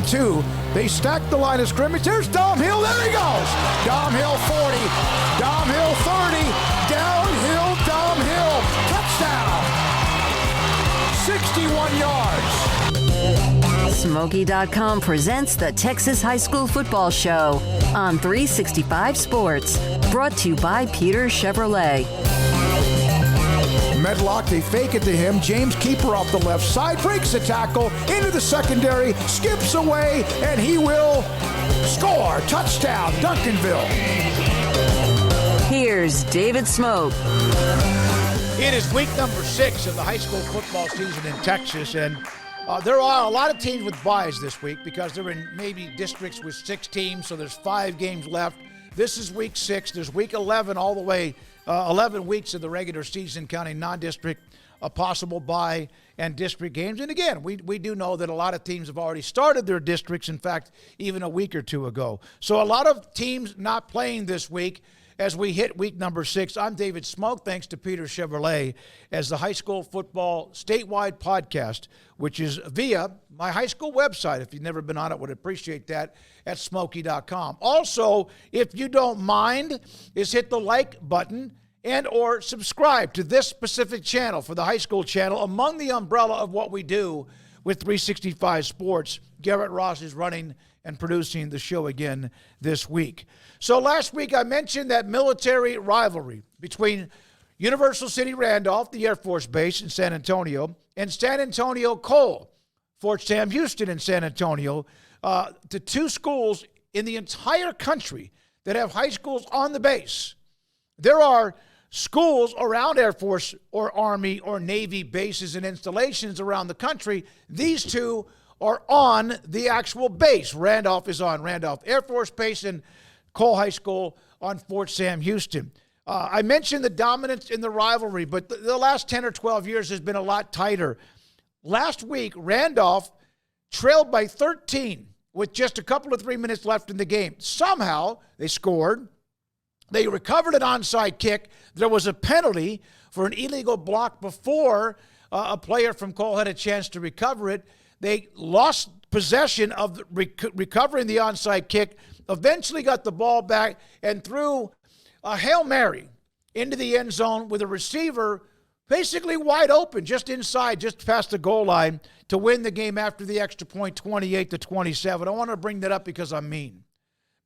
and 2. They stack the line of scrimmage. There's Dom Hill. There he goes. Dom Hill 40. Dom Hill 30. Downhill Dom Hill. Touchdown. 61 yards. Smoaky.com presents the Texas High School Football Show on 365 Sports. Brought to you by Peter Chevrolet. Medlock, they fake it to him. James Keeper off the left side, breaks the tackle, into the secondary, skips away, and he will score. Touchdown, Duncanville. Here's David Smoke. It is week number 6 of the high school football season in Texas, and there are a lot of teams with byes this week because they're in maybe districts with 6 teams, so there's 5 games left. This is week 6. There's week 11 all the way, 11 weeks of the regular season, counting non-district, a possible bye, and district games. And again, we do know that a lot of teams have already started their districts, in fact, even a week or 2 ago. So a lot of teams not playing this week as we hit week number 6. I'm David Smoke, thanks to Peter Chevrolet, as the high school football statewide podcast, which is via my high school website. If you've never been on it, would appreciate that, at Smoaky.com. Also, if you don't mind, is hit the like button and or subscribe to this specific channel for the high school channel among the umbrella of what we do with 365 Sports. Garrett Ross is running and producing the show again this week. So last week I mentioned that military rivalry between Universal City Randolph, the Air Force Base in San Antonio, and San Antonio Cole, Fort Sam Houston in San Antonio, the 2 schools in the entire country that have high schools on the base. There are schools around Air Force or Army or Navy bases and installations around the country. These 2 are on the actual base. Randolph is on Randolph Air Force Base and Cole High School on Fort Sam Houston. I mentioned the dominance in the rivalry, but the last 10 or 12 years has been a lot tighter. Last week, Randolph trailed by 13 with just a couple of 3 minutes left in the game. Somehow, they scored. They recovered an onside kick. There was a penalty for an illegal block before a player from Cole had a chance to recover it. They lost possession of recovering the onside kick, eventually got the ball back and threw a Hail Mary into the end zone with a receiver basically wide open, just inside, just past the goal line to win the game after the extra point, 28-27. I want to bring that up because I'm mean,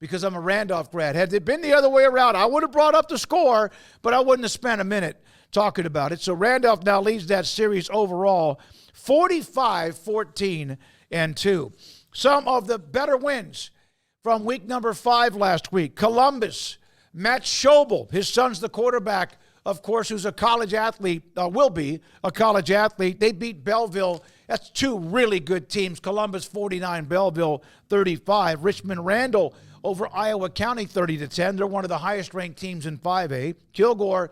because I'm a Randolph grad. Had it been the other way around, I would have brought up the score, but I wouldn't have spent a minute talking about it. So Randolph now leads that series overall 45-14-2. Some of the better wins from week number 5 last week. Columbus, Matt Schobel, his son's the quarterback, of course, who's a college athlete, will be a college athlete. They beat Belleville. That's 2 really good teams. Columbus 49, Belleville 35. Richmond Randall over Iowa County 30-10. They're one of the highest ranked teams in 5A. Kilgore,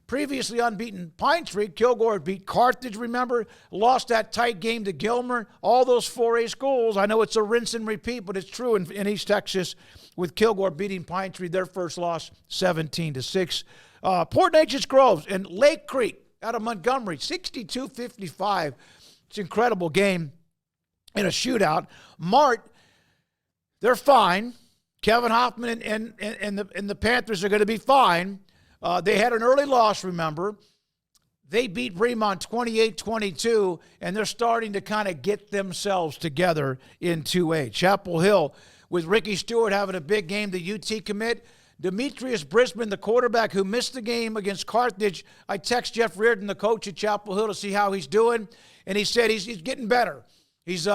previously unbeaten Pine Tree. Kilgore beat Carthage, remember? Lost that tight game to Gilmer. All those 4A schools, I know it's a rinse and repeat, but it's true in East Texas, with Kilgore beating Pine Tree, their first loss 17-6. Port Neches Groves and Lake Creek out of Montgomery, 62-55. It's an incredible game in a shootout. Mart, they're fine. Kevin Hoffman and the Panthers are going to be fine. They had an early loss, remember. They beat Fremont 28-22, and they're starting to kind of get themselves together in 2A. Chapel Hill, with Ricky Stewart having a big game, the UT commit. Demetrius Brisbane, the quarterback who missed the game against Carthage. I text Jeff Reardon, the coach at Chapel Hill, to see how he's doing, and he said he's getting better. He's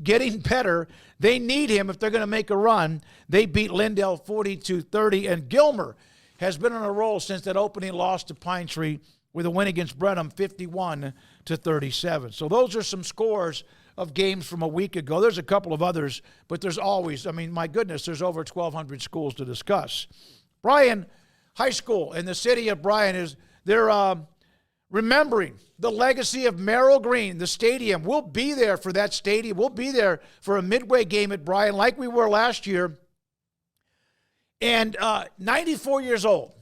getting better. They need him if they're going to make a run. They beat Lindell 42-30, and Gilmer has been on a roll since that opening loss to Pine Tree with a win against Brenham 51-37. So those are some scores of games from a week ago. There's a couple of others, but there's always, my goodness, there's over 1,200 schools to discuss. Bryan High School in the city of Bryan they're remembering the legacy of Merrill Green, the stadium. We'll be there for that stadium. We'll be there for a midway game at Bryan like we were last year. And 94 years old,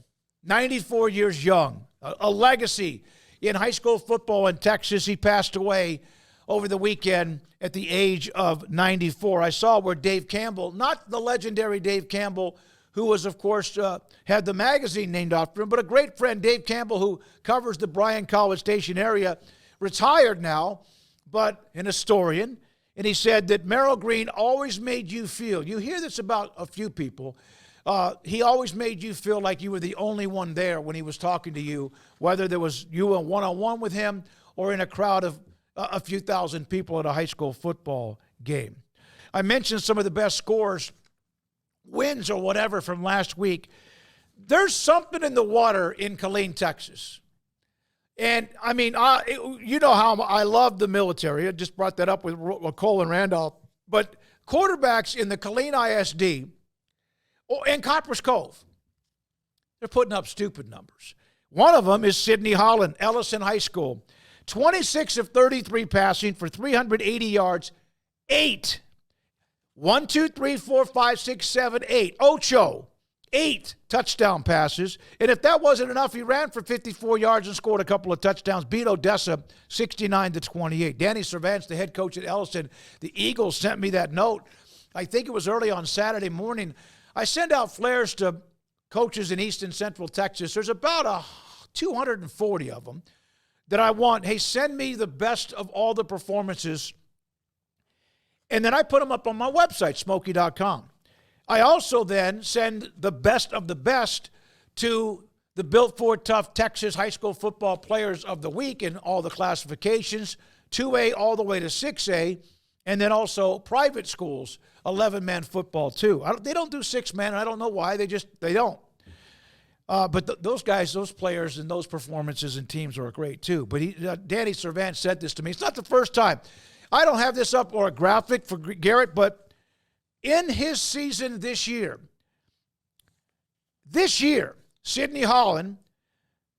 94 years young, a legacy in high school football in Texas. He passed away over the weekend at the age of 94. I saw where Dave Campbell, not the legendary Dave Campbell, who was, of course, had the magazine named after him, but a great friend, Dave Campbell, who covers the Bryan College Station area, retired now, but an historian. And he said that Merrill Green always made you feel, you hear this about a few people, he always made you feel like you were the only one there when he was talking to you, whether there was you were one-on-one with him or in a crowd of a few thousand people at a high school football game. I mentioned some of the best scores, wins or whatever from last week. There's something in the water in Killeen, Texas. And, I mean, you know how I love the military. I just brought that up with Cole and Randolph. But quarterbacks in the Killeen ISD and Copper's Cove, they're putting up stupid numbers. One of them is Sidney Holland, Ellison High School. 26 of 33 passing for 380 yards, 8. 1, 2, 3, 4, 5, 6, 7, 8. Ocho. 8 touchdown passes. And if that wasn't enough, he ran for 54 yards and scored a couple of touchdowns. Beat Odessa 69-28. Danny Cervantes, the head coach at Ellison, the Eagles sent me that note. I think it was early on Saturday morning. I send out flares to coaches in East and Central Texas. There's about 240 of them that I want. Hey, send me the best of all the performances. And then I put them up on my website, Smoaky.com. I also then send the best of the best to the Built Ford Tough Texas High School Football Players of the Week in all the classifications, 2A all the way to 6A, and then also private schools, 11-man football too. They don't do 6-man, and I don't know why. They don't. But those guys, those players, and those performances and teams are great too. But Danny Cervantes said this to me. It's not the first time. I don't have this up or a graphic for Garrett, but in his season this year, Sidney Holland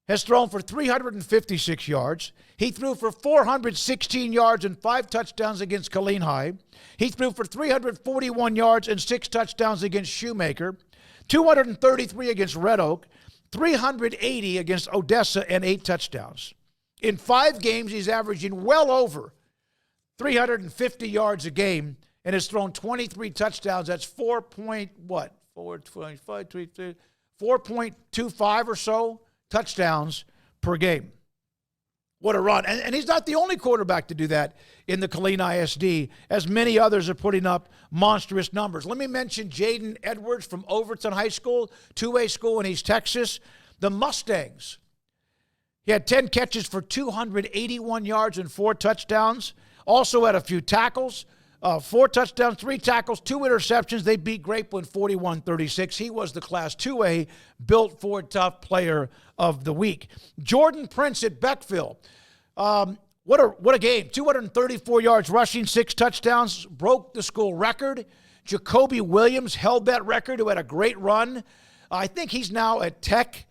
has thrown for 356 yards. He threw for 416 yards and 5 touchdowns against Killeen High. He threw for 341 yards and 6 touchdowns against Shoemaker, 233 against Red Oak, 380 against Odessa, and 8 touchdowns. In 5 games, he's averaging well over 350 yards a game and has thrown 23 touchdowns. That's 4.25 or so touchdowns per game. What a run. And he's not the only quarterback to do that in the Killeen ISD, as many others are putting up monstrous numbers. Let me mention Jaden Edwards from Overton High School, 2A school in East Texas. The Mustangs. He had 10 catches for 281 yards and 4 touchdowns. Also had a few tackles. 4 touchdowns, 3 tackles, 2 interceptions. They beat Grapeland 41-36. He was the Class 2A Built Ford Tough Player of the Week. Jordan Prince at Beckville. What a game. 234 yards rushing, 6 touchdowns, broke the school record. Jacoby Williams held that record, who had a great run. I think he's now at Tech.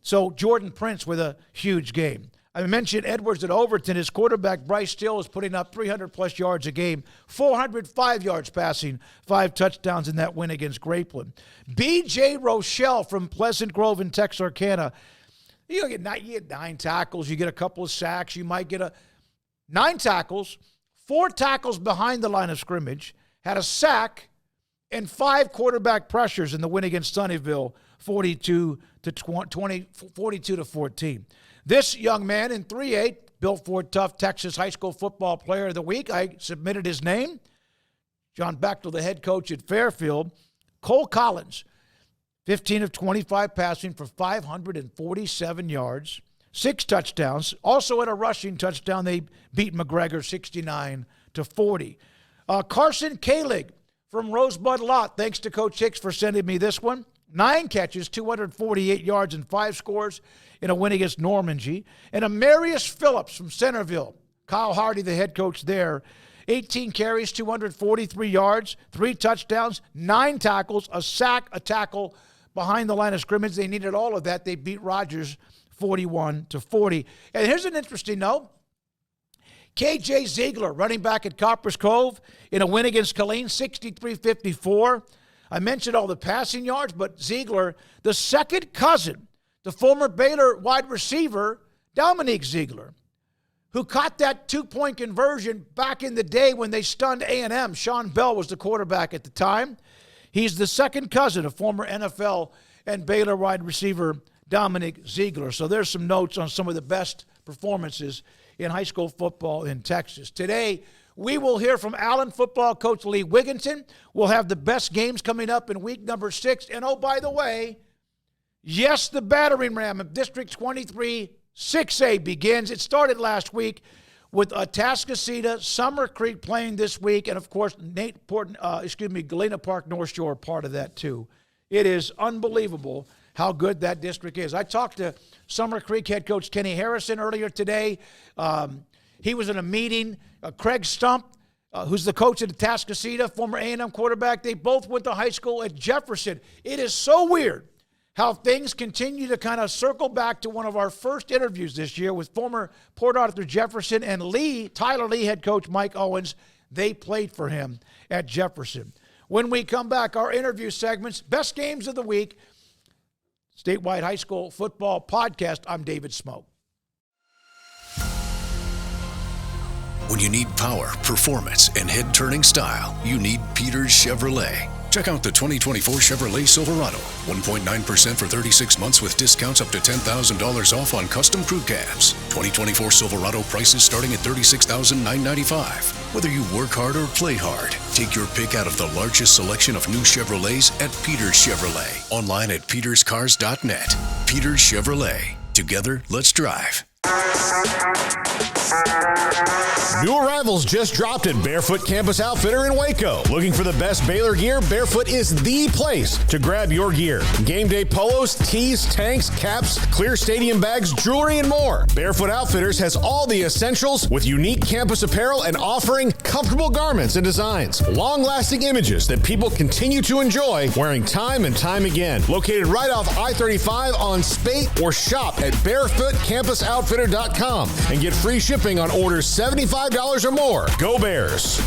So Jordan Prince with a huge game. I mentioned Edwards at Overton. His quarterback, Bryce Still, is putting up 300-plus yards a game, 405 yards passing, 5 touchdowns in that win against Grapeland. B.J. Rochelle from Pleasant Grove in Texarkana. You get 9 tackles. You get a couple of sacks. You might get 9 tackles, 4 tackles behind the line of scrimmage, had a sack, and 5 quarterback pressures in the win against Sunnyvale, 42-14. This young man in 3A, Built Ford Tough Texas High School Football Player of the Week. I submitted his name. John Bechtel, the head coach at Fairfield. Cole Collins, 15 of 25 passing for 547 yards, 6 touchdowns. Also had a rushing touchdown. They beat McGregor 69-40. Carson Kalig from Rosebud Lot. Thanks to Coach Hicks for sending me this one. 9 catches, 248 yards, and 5 scores in a win against Normandy. And Amarius Phillips from Centerville. Kyle Hardy, the head coach there. 18 carries, 243 yards, 3 touchdowns, 9 tackles, a sack, a tackle behind the line of scrimmage. They needed all of that. They beat Rogers 41-40. And here's an interesting note. KJ Ziegler, running back at Copper's Cove, in a win against Killeen, 63-54. I mentioned all the passing yards, but Ziegler, the second cousin, the former Baylor wide receiver, Dominique Ziegler, who caught that 2-point conversion back in the day when they stunned A&M. Sean Bell was the quarterback at the time. He's the second cousin of former NFL and Baylor wide receiver Dominic Ziegler. So there's some notes on some of the best performances in high school football in Texas. Today, we will hear from Allen football coach Lee Wiginton. We'll have the best games coming up in week number 6. And oh, by the way, yes, the battering ram of District 23 6A begins. It started last week with Atascocita, Summer Creek playing this week, and of course, Galena Park North Shore part of that too. It is unbelievable how good that district is. I talked to Summer Creek head coach Kenny Harrison earlier today. He was in a meeting. Craig Stump, who's the coach at Atascocita, former A&M quarterback, they both went to high school at Jefferson. It is so weird how things continue to kind of circle back to one of our first interviews this year with former Port Arthur Jefferson and Tyler Lee head coach Mike Owens. They played for him at Jefferson. When we come back, our interview segments, best games of the week, Statewide High School Football Podcast. I'm David Smoke. When you need power, performance, and head-turning style, you need Peters Chevrolet. Check out the 2024 Chevrolet Silverado. 1.9% for 36 months with discounts up to $10,000 off on custom crew cabs. 2024 Silverado prices starting at $36,995. Whether you work hard or play hard, take your pick out of the largest selection of new Chevrolets at Peters Chevrolet. Online at peterscars.net. Peters Chevrolet. Together, let's drive. New arrivals just dropped at Barefoot Campus Outfitter in Waco. Looking for the best Baylor gear? Barefoot is the place to grab your gear. Game day polos, tees, tanks, caps, clear stadium bags, jewelry, and more. Barefoot Outfitters has all the essentials with unique campus apparel and offering comfortable garments and designs. Long-lasting images that people continue to enjoy wearing time and time again. Located right off I-35 on Spate, or shop at barefootcampusoutfitter.com and get free shipping on orders $75 or more. Go Bears!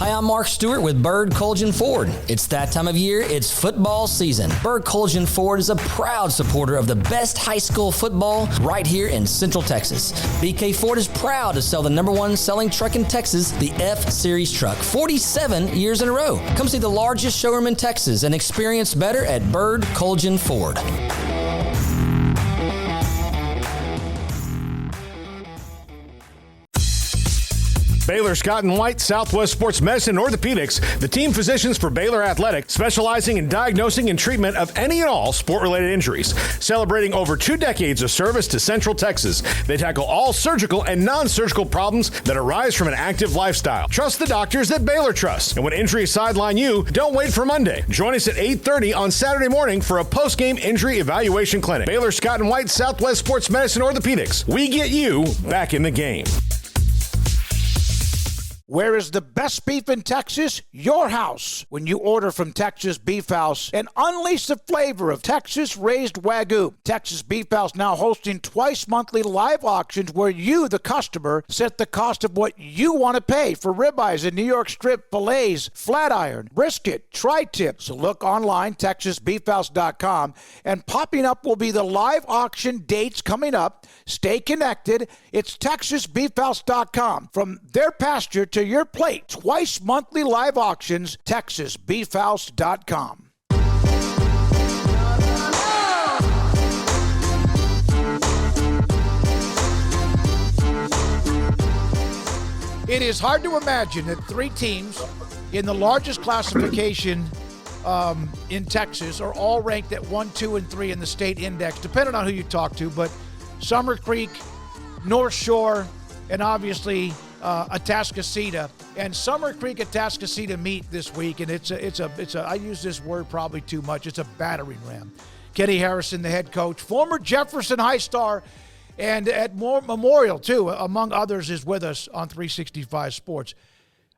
Hi, I'm Mark Stewart with Bird Colgan Ford. It's that time of year, it's football season. Bird Colgan Ford is a proud supporter of the best high school football right here in Central Texas. BK Ford is proud to sell the #1 selling truck in Texas, the F-Series truck, 47 years in a row. Come see the largest showroom in Texas and experience better at Bird Colgan Ford. Baylor Scott and White, Southwest Sports Medicine and Orthopedics, the team physicians for Baylor Athletics, specializing in diagnosing and treatment of any and all sport-related injuries. Celebrating over 2 decades of service to Central Texas, they tackle all surgical and non-surgical problems that arise from an active lifestyle. Trust the doctors that Baylor trusts. And when injuries sideline you, don't wait for Monday. Join us at 8:30 on Saturday morning for a post-game injury evaluation clinic. Baylor Scott and White, Southwest Sports Medicine and Orthopedics. We get you back in the game. Where is the best beef in Texas? Your house. When you order from Texas Beef House and unleash the flavor of Texas-raised Wagyu. Texas Beef House now hosting twice monthly live auctions where you, the customer, set the cost of what you want to pay for ribeyes and New York strip, fillets, flat iron, brisket, tri-tip. So look online, TexasBeefHouse.com, and popping up will be the live auction dates coming up. Stay connected. It's TexasBeefHouse.com. From their pasture to your plate. Twice monthly live auctions, TexasBeefHouse.com. It is hard to imagine that 3 teams in the largest classification in Texas are all ranked at 1, 2, and 3 in the state index, depending on who you talk to. But Summer Creek, North Shore, and obviously Atascocita, and Summer Creek Atascocita meet this week, and it's a I use this word probably too much. It's a battering ram. Kenny Harrison, the head coach, former Jefferson High star, and at Memorial too, among others, is with us on 365 Sports.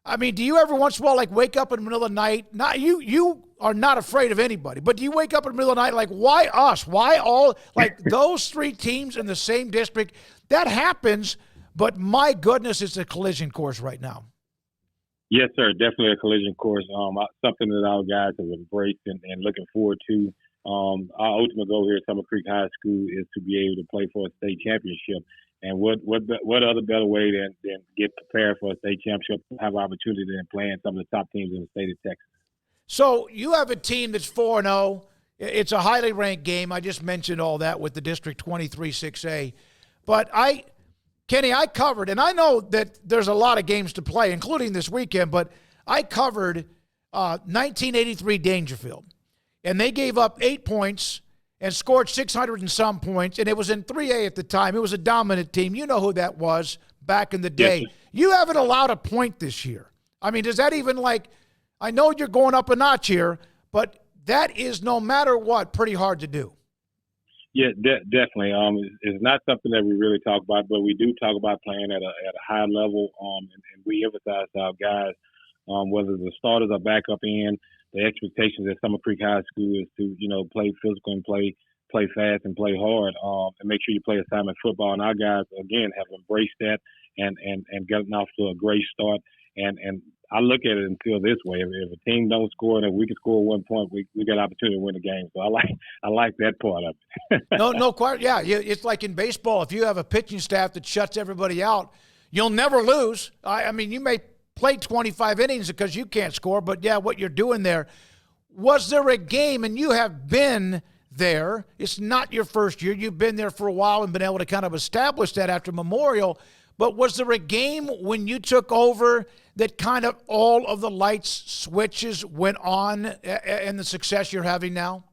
I mean, do you ever once in a while wake up in the middle of the night? Not you are not afraid of anybody, but do you wake up in the middle of the night like, why us? Why all those 3 teams in the same district? That happens. But my goodness, it's a collision course right now. Yes, sir. Definitely a collision course. Something that our guys have embraced and looking forward to our ultimate goal here at Summer Creek High School is to be able to play for a state championship. And what other better way than get prepared for a state championship, have opportunity than playing some of the top teams in the state of Texas. So you have a team that's 4-0. It's a highly ranked game. I just mentioned all that with the District 23 6A. But Kenny, I covered, and I know that there's a lot of games to play, including this weekend, but I covered 1983 Dangerfield. And they gave up 8 points and scored 600 and some points, and it was in 3A at the time. It was a dominant team. You know who that was back in the day. Yes. You haven't allowed a point this year. I mean, does that even I know you're going up a notch here, but that is, no matter what, pretty hard to do. Yeah, definitely. It's not something that we really talk about, but we do talk about playing at a high level, and we emphasize to our guys, whether the starters are back up in, the expectations at Summer Creek High School is to, play physical and play fast and play hard, and make sure you play assignment football. And our guys, again, have embraced that and gotten off to a great start. And I look at it and feel this way: if a team don't score, and if we can score 1 point, we got an opportunity to win the game. So I like that part of it. No, quite. Yeah, it's like in baseball. If you have a pitching staff that shuts everybody out, you'll never lose. I mean, you may play 25 innings because you can't score, but yeah, what you're doing there. Was there a game, and you have been there, it's not your first year, you've been there for a while and been able to kind of establish that after Memorial, but was there a game when you took over that kind of all of the lights switches went on and the success you're having now?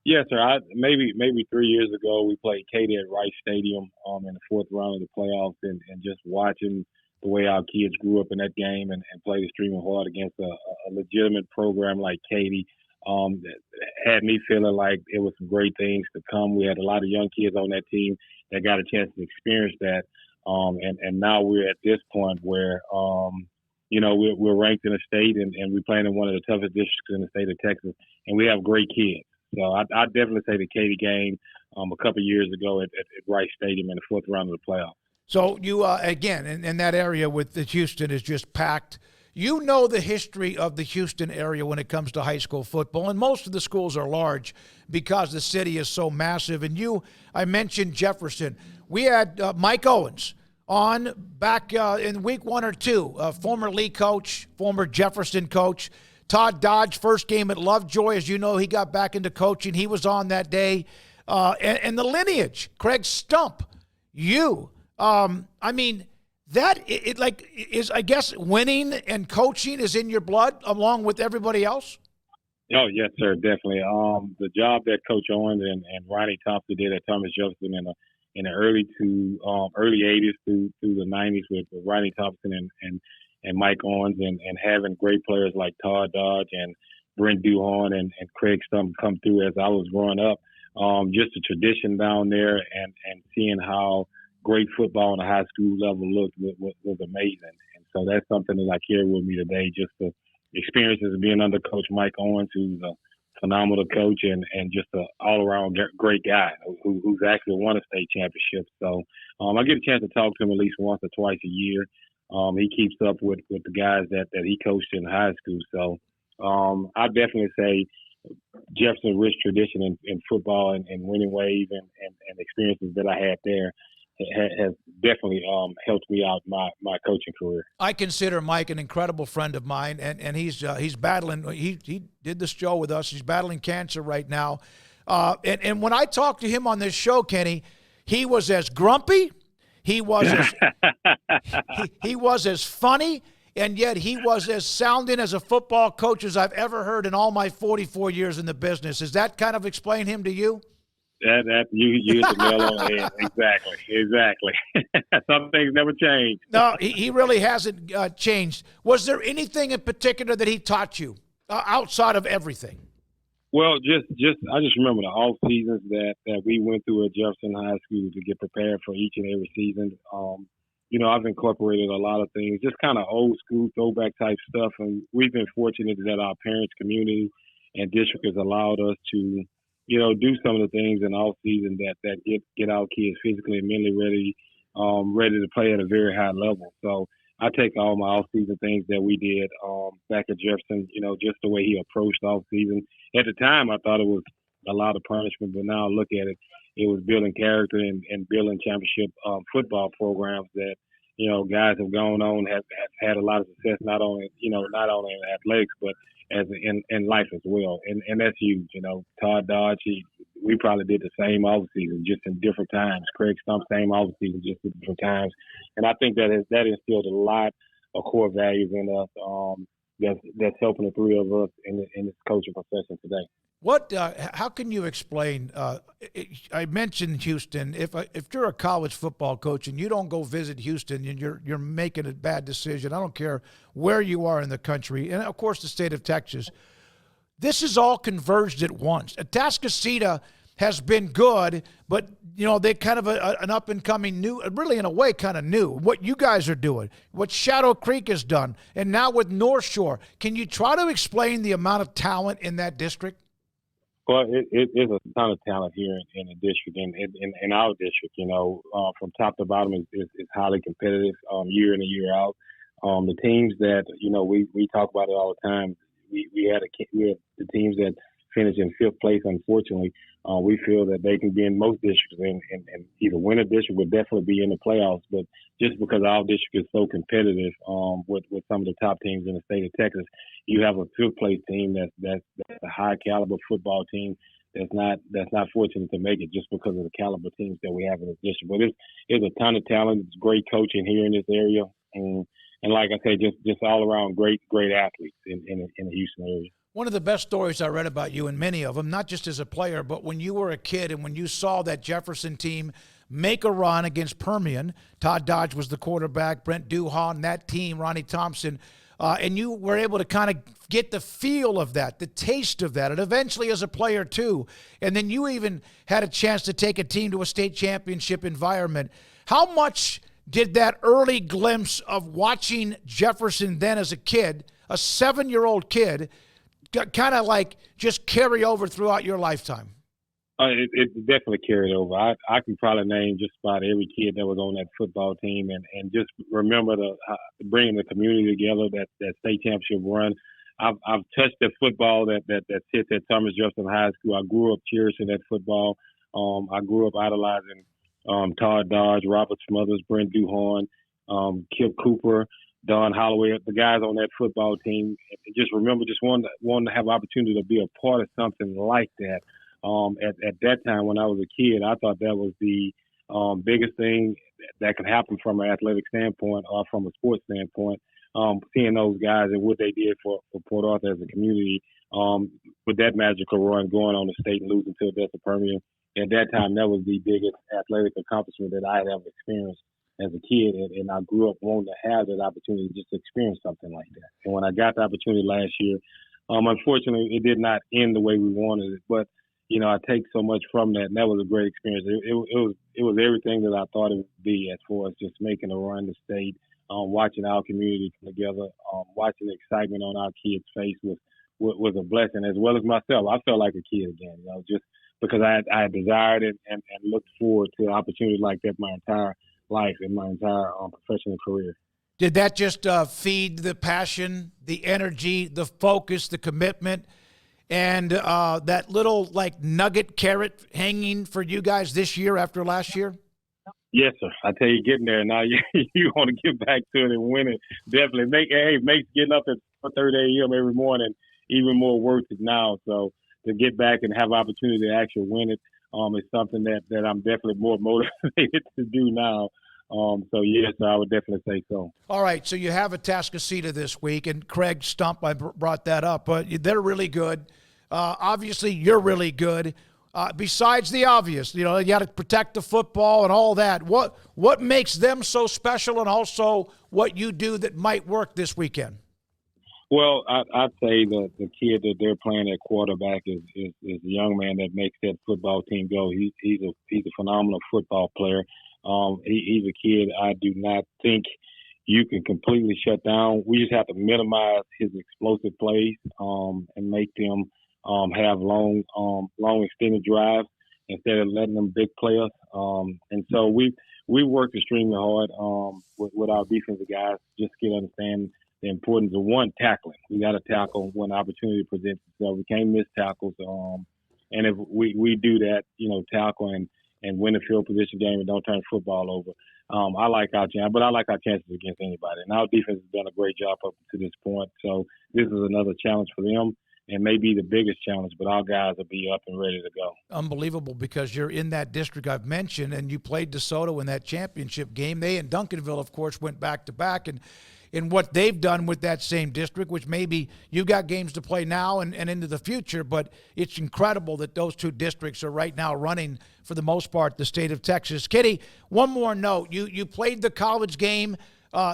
Yes, sir. Maybe 3 years ago, we played Katy at Rice Stadium in the fourth round of the playoffs, and just watching the way our kids grew up in that game and played extremely hard against a legitimate program like Katy had me feeling like it was some great things to come. We had a lot of young kids on that team that got a chance to experience that. And now we're at this point where, we're ranked in the state and we're playing in one of the toughest districts in the state of Texas, and we have great kids. So I definitely say the Katy game a couple of years ago at Rice Stadium in the fourth round of the playoffs. So you, again, in that area with the Houston is just packed. You know the history of the Houston area when it comes to high school football, and most of the schools are large because the city is so massive. And I mentioned Jefferson. We had Mike Owens on back in week 1 or 2, former Lee coach, former Jefferson coach. Todd Dodge, first game at Lovejoy. As you know, he got back into coaching. He was on that day. And the lineage, Craig Stump, that is, I guess, winning and coaching is in your blood along with everybody else? Oh, yes, sir, definitely. The job that Coach Owens and Ronnie Thompson did at Thomas Jefferson in the early 80s through the 90s with Ronnie Thompson and Mike Owens and having great players like Todd Dodge and Brent Duhon and Craig Stump come through as I was growing up. Just the tradition down there and seeing how great football on the high school level looked was amazing. And so that's something that I carry with me today, just the experiences of being under Coach Mike Owens, who's a phenomenal coach and just an all-around great guy who's actually won a state championship. So I get a chance to talk to him at least once or twice a year. He keeps up with the guys that he coached in high school. So I definitely say Jefferson's rich tradition in football and winning ways and experiences that I had there has definitely helped me out my coaching career. I consider Mike an incredible friend of mine, and he's battling. He did this show with us. He's battling cancer right now, and when I talked to him on this show, Kenny, he was as grumpy, he was he was as funny, and yet he was as sounding as a football coach as I've ever heard in all my 44 years in the business. Does that kind of explain him to you? That you hit the nail on the head. Exactly. Some things never change. No, he really hasn't changed. Was there anything in particular that he taught you outside of everything? Well, I just remember the off seasons that we went through at Jefferson High School to get prepared for each and every season. I've incorporated a lot of things, just kind of old school throwback type stuff, and we've been fortunate that our parents, community, and district has allowed us to do some of the things in off season that get our kids physically and mentally ready to play at a very high level. So I take all my off season things that we did back at Jefferson, just the way he approached off season. At the time, I thought it was a lot of punishment. But now look at it, it was building character and building championship football programs that, guys have gone on, have had a lot of success, not only in athletics, but as in life as well. And that's huge. Todd Dodge, we probably did the same offseason, just in different times. Craig Stump, same offseason, just in different times. And I think that instilled a lot of core values in us that's helping the three of us in this coaching profession today. How can you explain? I mentioned Houston. If you're a college football coach and you don't go visit Houston, and you're making a bad decision. I don't care where you are in the country, and of course the state of Texas. This is all converged at once. Atascocita has been good, but they kind of an up and coming new, really in a way kind of new. What you guys are doing, what Shadow Creek has done, and now with North Shore. Can you try to explain the amount of talent in that district? Well, it is a ton of talent here in the district, in our district. From top to bottom is highly competitive year in and year out. The teams that we talk about it all the time. We have the teams that finish in fifth place. Unfortunately, we feel that they can be in most districts and either win a district or definitely be in the playoffs. But just because our district is so competitive with some of the top teams in the state of Texas, you have a fifth place team that's a high caliber football team that's not fortunate to make it just because of the caliber teams that we have in this district. But it's a ton of talent. It's great coaching here in this area, and like I say, just all around great athletes in the Houston area. One of the best stories I read about you, and many of them, not just as a player, but when you were a kid and when you saw that Jefferson team make a run against Permian. Todd Dodge was the quarterback, Brent Duhon, that team, Ronnie Thompson, and you were able to kind of get the feel of that, the taste of that, and eventually as a player too. And then you even had a chance to take a team to a state championship environment. How much did that early glimpse of watching Jefferson then as a kid, a 7-year-old kid, kind of like just carry over throughout your lifetime? It definitely carried over. I can probably name just about every kid that was on that football team, and just remember bringing the community together, that state championship run. I've touched the football that sits at Thomas Jefferson High School. I grew up cherishing that football. I grew up idolizing Todd Dodge, Robert Smothers, Brent Duhon, Kip Cooper, Don Holloway, the guys on that football team. And just remember, just wanting to have opportunity to be a part of something like that. At that time when I was a kid, I thought that was the biggest thing that could happen from an athletic standpoint or from a sports standpoint. Seeing those guys and what they did for Port Arthur as a community with that magical run, going on the state and losing to Odessa Permian. At that time, that was the biggest athletic accomplishment that I had ever experienced as a kid, and I grew up wanting to have that opportunity just to experience something like that. And when I got the opportunity last year, unfortunately, it did not end the way we wanted it, but I take so much from that, and that was a great experience. It was everything that I thought it would be as far as just making a run to state, watching our community come together, watching the excitement on our kids' face was a blessing, as well as myself. I felt like a kid again, just because I had desired it and looked forward to opportunities like that my entire life and my entire professional career. Did that just feed the passion, the energy, the focus, the commitment, and that little nugget carrot hanging for you guys this year after last year? Yes, sir. I tell you, getting there now, you want to get back to it and win it. Definitely makes getting up at 4:30 a.m. every morning even more worth it now. So to get back and have opportunity to actually win it is something that I'm definitely more motivated to do now. So yes, I would definitely say so. All right, so you have Atascocita this week, and Craig Stump, I brought that up, but they're really good. Obviously, you're really good. Besides the obvious, you got to protect the football and all that. What makes them so special, and also what you do that might work this weekend? Well, I'd say the kid that they're playing at quarterback is a young man that makes that football team go. He's a phenomenal football player. He's a kid I do not think you can completely shut down. We just have to minimize his explosive plays and make them have long extended drives instead of letting them big play us. And so we worked extremely hard with our defensive guys just to understand the importance of tackling. We got to tackle when opportunity presents itself. We can't miss tackles. And if we do that, tackle and win the field position game and don't turn football over, I like our chance. But I like our chances against anybody. And our defense has done a great job up to this point. So this is another challenge for them. And maybe the biggest challenge, but our guys will be up and ready to go. Unbelievable, because you're in that district I've mentioned, and you played DeSoto in that championship game. They and Duncanville, of course, went back-to-back, and in what they've done with that same district, which maybe you've got games to play now and into the future, but it's incredible that those two districts are right now running, for the most part, the state of Texas. Kitty, one more note. You played the college game.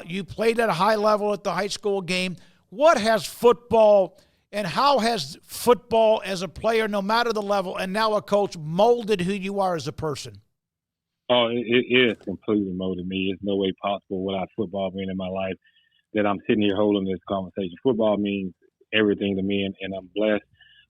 You played at a high level at the high school game. What has football and how has football as a player, no matter the level, and now a coach, molded who you are as a person? Oh, it has completely molded me. There's no way possible without football being in my life that I'm sitting here holding this conversation. Football means everything to me, and I'm blessed.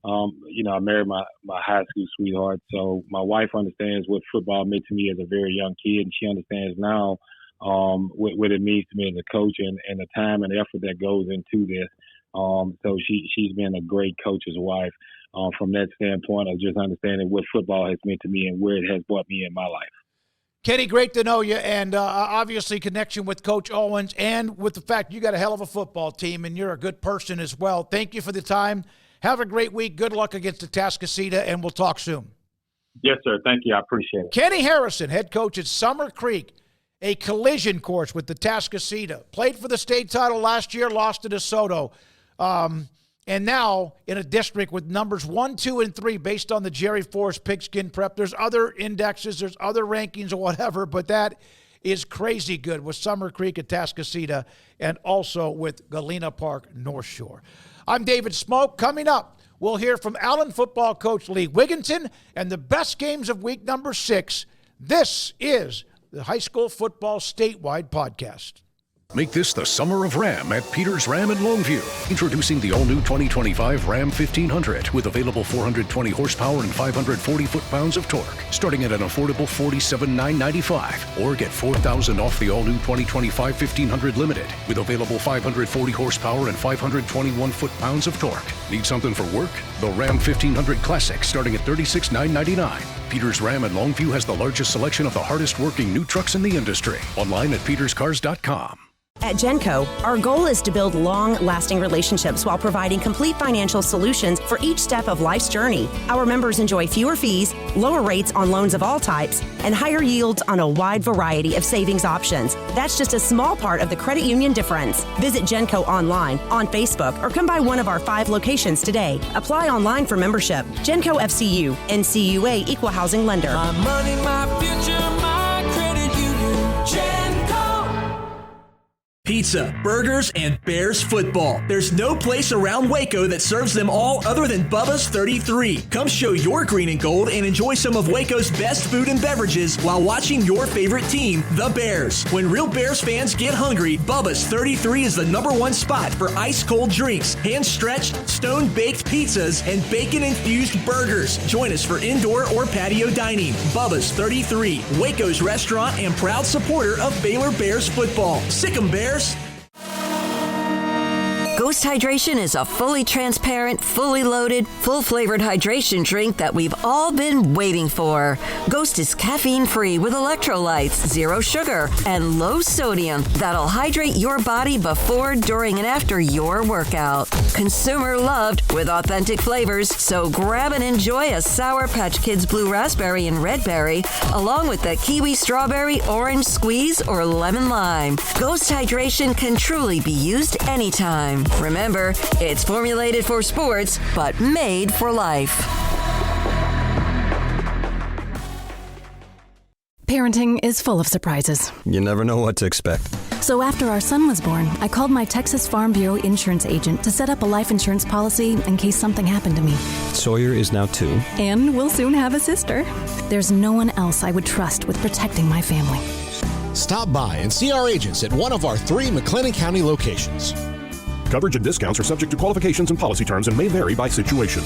I married my high school sweetheart, so my wife understands what football meant to me as a very young kid, and she understands now what it means to me as a coach and the time and effort that goes into this. So she's been a great coach's wife from that standpoint of just understanding what football has meant to me and where it has brought me in my life. Kenny, great to know you, and obviously connection with Coach Owens and with the fact you got a hell of a football team and you're a good person as well. Thank you for the time. Have a great week. Good luck against Atascocita, and we'll talk soon. Yes, sir. Thank you. I appreciate it. Kenny Harrison, head coach at Summer Creek, a collision course with Atascocita. Played for the state title last year, lost to DeSoto. And now in a district with numbers 1, 2, and 3 based on the Jerry Forrest Pigskin Prep. There's other indexes, there's other rankings or whatever, but that is crazy good with Summer Creek, Atascocita, and also with Galena Park, North Shore. I'm David Smoke. Coming up, we'll hear from Allen football coach Lee Wiginton and the best games of week number 6. This is the High School Football Statewide Podcast. Make this the summer of Ram at Peters Ram in Longview. Introducing the all-new 2025 Ram 1500 with available 420 horsepower and 540 foot-pounds of torque. Starting at an affordable $47,995. Or get $4,000 off the all-new 2025 1500 Limited with available 540 horsepower and 521 foot-pounds of torque. Need something for work? The Ram 1500 Classic starting at $36,999. Peters Ram in Longview has the largest selection of the hardest-working new trucks in the industry. Online at peterscars.com. At Genco, our goal is to build long-lasting relationships while providing complete financial solutions for each step of life's journey. Our members enjoy fewer fees, lower rates on loans of all types, and higher yields on a wide variety of savings options. That's just a small part of the credit union difference. Visit Genco online, on Facebook, or come by one of our 5 locations today. Apply online for membership. Genco FCU, NCUA Equal Housing Lender. My money, my future, my credit union. Genco. Pizza, burgers, and Bears football. There's no place around Waco that serves them all other than Bubba's 33. Come show your green and gold and enjoy some of Waco's best food and beverages while watching your favorite team, the Bears. When real Bears fans get hungry, Bubba's 33 is the #1 spot for ice-cold drinks, hand-stretched, stone-baked pizzas, and bacon-infused burgers. Join us for indoor or patio dining. Bubba's 33, Waco's restaurant and proud supporter of Baylor Bears football. Sick 'em, Bears! Ghost Hydration is a fully transparent, fully loaded, full-flavored hydration drink that we've all been waiting for. Ghost is caffeine-free with electrolytes, 0 sugar, and low sodium that'll hydrate your body before, during, and after your workout. Consumer loved with authentic flavors, so grab and enjoy a Sour Patch Kids Blue Raspberry and Red Berry, along with the Kiwi Strawberry, Orange Squeeze, or Lemon Lime. Ghost Hydration can truly be used anytime. Remember, it's formulated for sports, but made for life. Parenting is full of surprises. You never know what to expect. So after our son was born, I called my Texas Farm Bureau insurance agent to set up a life insurance policy in case something happened to me. Sawyer is now 2. And we'll soon have a sister. There's no one else I would trust with protecting my family. Stop by and see our agents at one of our 3 McLennan County locations. Coverage and discounts are subject to qualifications and policy terms and may vary by situation.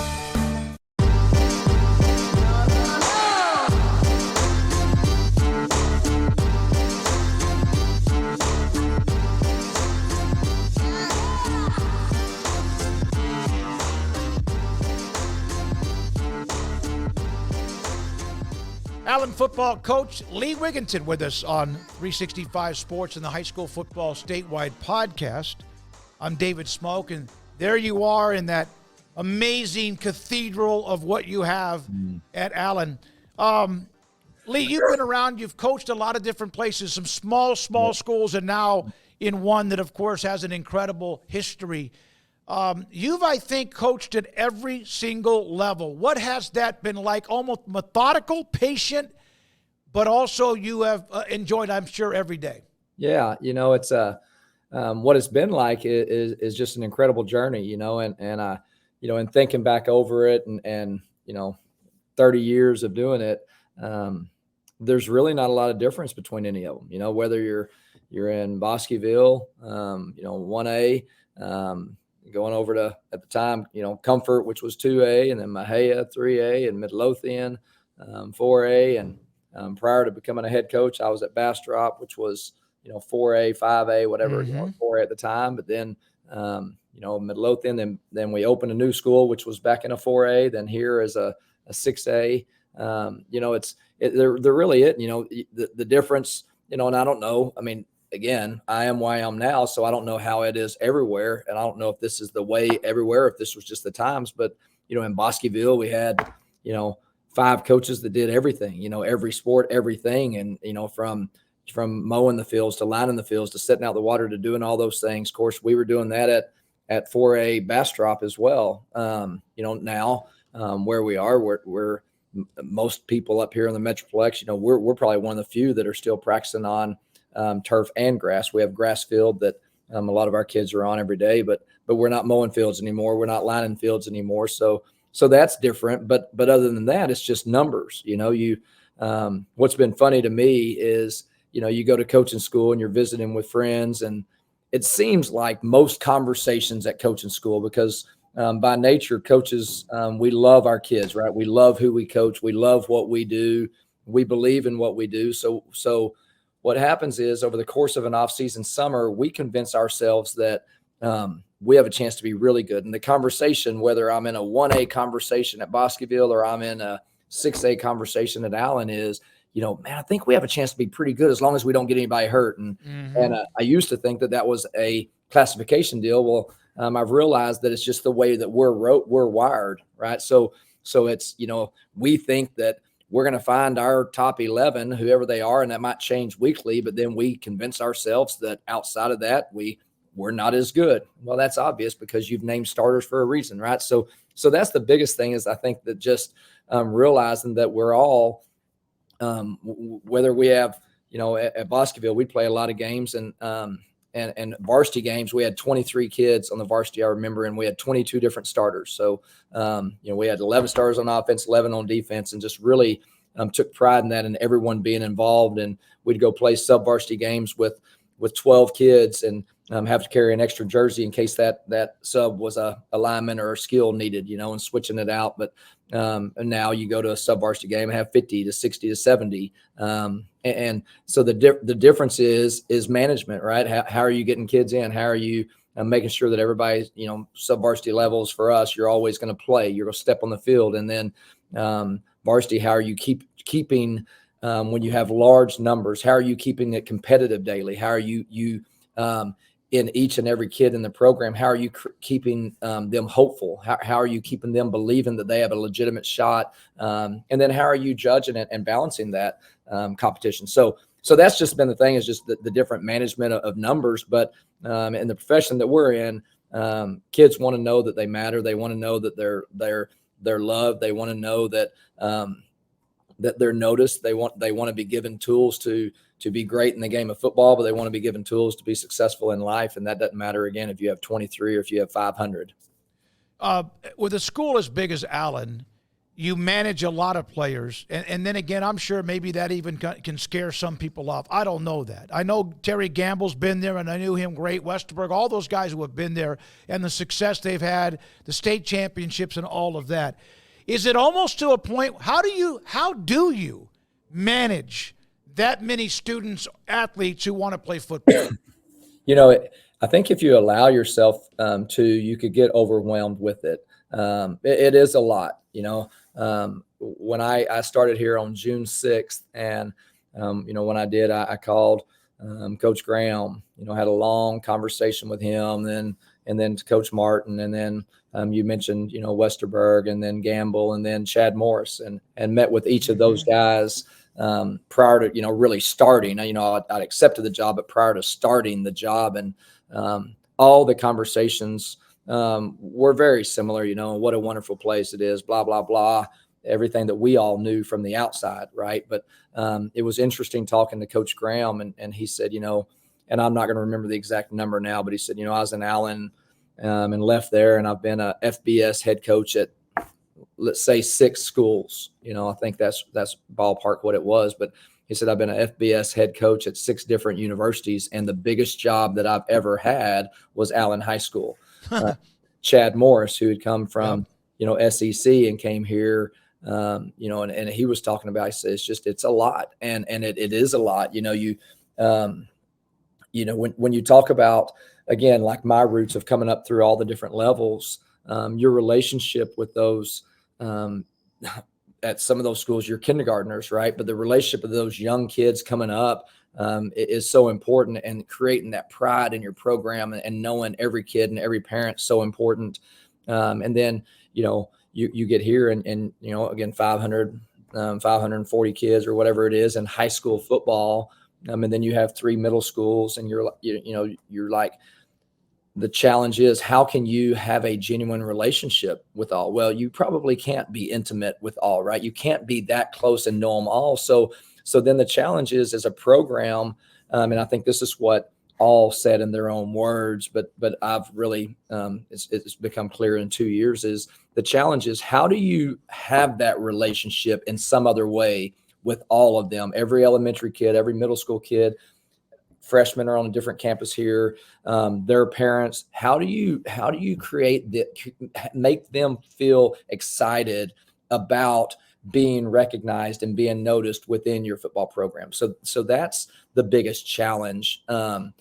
Allen football coach Lee Wiginton with us on 365 Sports and the High School Football Statewide podcast. I'm David Smoke, and there you are in that amazing cathedral of what you have at Allen. Lee, you've been around. You've coached a lot of different places, some small schools, and now in one that, of course, has an incredible history. You've, I think, coached at every single level. What has that been like? Almost methodical, patient, but also you have enjoyed, I'm sure, every day. Yeah, it's what it's been like is just an incredible journey, and thinking back over it and 30 years of doing it, there's really not a lot of difference between any of them. Whether you're in Bosqueville, 1A, going over to, at the time, Comfort, which was 2A, and then Mahia, 3A, and Midlothian, 4A. And prior to becoming a head coach, I was at Bastrop, which was, 4A, 5A, whatever, 4A at the time. But then, Midlothian, then we opened a new school, which was back in a 4A, then here as a 6A. They're really it, the difference, and I don't know. I mean, again, I am where I am now, so I don't know how it is everywhere. And I don't know if this is the way everywhere, if this was just the times. But, in Bosqueville, we had, 5 coaches that did everything, every sport, everything. And, from mowing the fields to lining the fields to setting out the water to doing all those things. Of course, we were doing that at 4A Bastrop as well. Now where we are, we're most people up here in the Metroplex, we're probably one of the few that are still practicing on turf and grass. We have grass field that a lot of our kids are on every day, but we're not mowing fields anymore. We're not lining fields anymore. So that's different. But other than that, it's just numbers. What's been funny to me is, you go to coaching school and you're visiting with friends, and it seems like most conversations at coaching school, because by nature, coaches, we love our kids, right? We love who we coach. We love what we do. We believe in what we do. So what happens is, over the course of an off-season summer, we convince ourselves that we have a chance to be really good. And the conversation, whether I'm in a 1A conversation at Bosqueville or I'm in a 6A conversation at Allen, is, man, I think we have a chance to be pretty good as long as we don't get anybody hurt. And I used to think that was a classification deal. Well, I've realized that it's just the way that we're wired, right? So it's, we think that we're going to find our top 11, whoever they are, and that might change weekly, but then we convince ourselves that outside of that, we're not as good. Well, that's obvious because you've named starters for a reason, right? So that's the biggest thing, is I think that just realizing that we're all, whether we have, at Bosqueville, we play a lot of games, and varsity games, we had 23 kids on the varsity, I remember, and we had 22 different starters. So, we had 11 starters on offense, 11 on defense, and just really took pride in that, and everyone being involved. And we'd go play sub-varsity games with 12 kids and have to carry an extra jersey in case that sub was a lineman or a skill needed, and switching it out. But and now you go to a sub-varsity game and have 50 to 60 to 70. And so the difference is management, right? How are you getting kids in? How are you making sure that everybody's, sub-varsity levels for us, you're always going to play, you're going to step on the field. And then varsity, how are you keeping when you have large numbers, how are you keeping it competitive daily? How are you in each and every kid in the program, how are you keeping them hopeful? How are you keeping them believing that they have a legitimate shot? And then how are you judging it and balancing that competition? So that's just been the thing, is just the different management of numbers. But in the profession that we're in, kids want to know that they matter. They want to know that they're loved. They want to know that that they're noticed. They want to be given tools to be great in the game of football, but they want to be given tools to be successful in life. And that doesn't matter, again, if you have 23 or if you have 500. With a school as big as Allen, you manage a lot of players. And then again, I'm sure maybe that even can scare some people off. I don't know that. I know Terry Gamble's been there, and I knew him great. Westerberg, all those guys who have been there, and the success they've had, the state championships and all of that. Is it almost to a point, how do you manage that many students, athletes who want to play football? I think if you allow yourself you could get overwhelmed with it. It is a lot, when I started here on June 6th, and when I did, I called Coach Graham, had a long conversation with him, and then to Coach Martin, and then you mentioned, Westerberg, and then Gamble, and then Chad Morris, and met with each of those guys prior to, really starting. I'd accepted the job, but prior to starting the job, and all the conversations were very similar, what a wonderful place it is, blah, blah, blah, everything that we all knew from the outside, right? But it was interesting talking to Coach Graham, and he said, and I'm not going to remember the exact number now, but he said, I was in Allen and left there, and I've been a FBS head coach at, let's say, 6 schools. I think that's ballpark what it was. But he said, I've been an FBS head coach at 6 different universities, and the biggest job that I've ever had was Allen High School. Chad Morris, who had come from, SEC and came here, and he was talking about, he says, it's a lot. And it is a lot. When you talk about, again, like my roots of coming up through all the different levels, your relationship with those, at some of those schools, your kindergartners, right? But the relationship of those young kids coming up is so important, and creating that pride in your program, and knowing every kid and every parent so important. And then, you get here and again, 540 kids or whatever it is in high school football. And then you have 3 middle schools, and you're like, the challenge is, how can you have a genuine relationship with all? Well, you probably can't be intimate with all, right? You can't be that close and know them all. So then the challenge is, as a program, and I think this is what all said in their own words, but I've really, it's become clear in 2 years, is the challenge is, how do you have that relationship in some other way with all of them? Every elementary kid, every middle school kid, freshmen are on a different campus here. Their parents, how do you make them feel excited about being recognized and being noticed within your football program? So that's the biggest challenge. And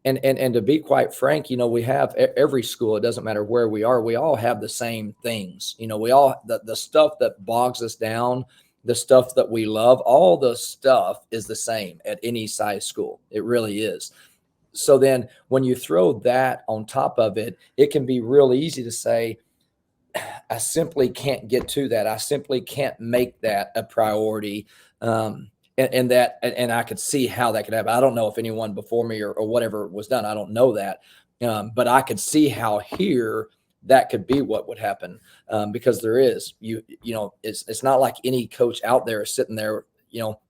to be quite frank, we have every school, it doesn't matter where we are, we all have the same things. We all, the stuff that bogs us down, the stuff that we love, all the stuff is the same at any size school. It really is. So then when you throw that on top of it, it can be real easy to say, I simply can't get to that. I simply can't make that a priority. And I could see how that could happen. I don't know if anyone before me or whatever was done. I don't know that. But I could see how here that could be what would happen, because there is, it's not like any coach out there is sitting there,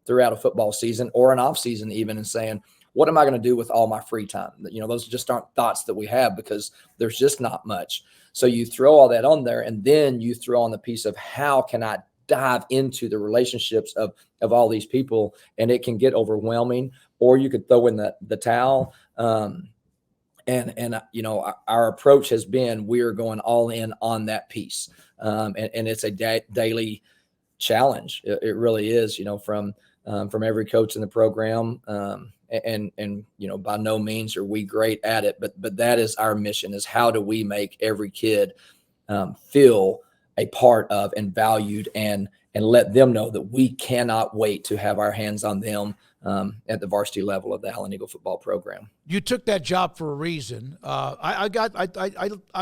throughout a football season or an off season even, and saying, what am I going to do with all my free time? Those just aren't thoughts that we have, because there's just not much. So you throw all that on there, and then you throw on the piece of, how can I dive into the relationships of all these people? And it can get overwhelming, or you could throw in the towel. And our approach has been, we're going all in on that piece. And it's a daily challenge. It really is, from every coach in the program. And by no means are we great at it, but that is our mission, is how do we make every kid feel a part of and valued, and let them know that we cannot wait to have our hands on them at the varsity level of the Allen Eagle football program. You took that job for a reason. I'm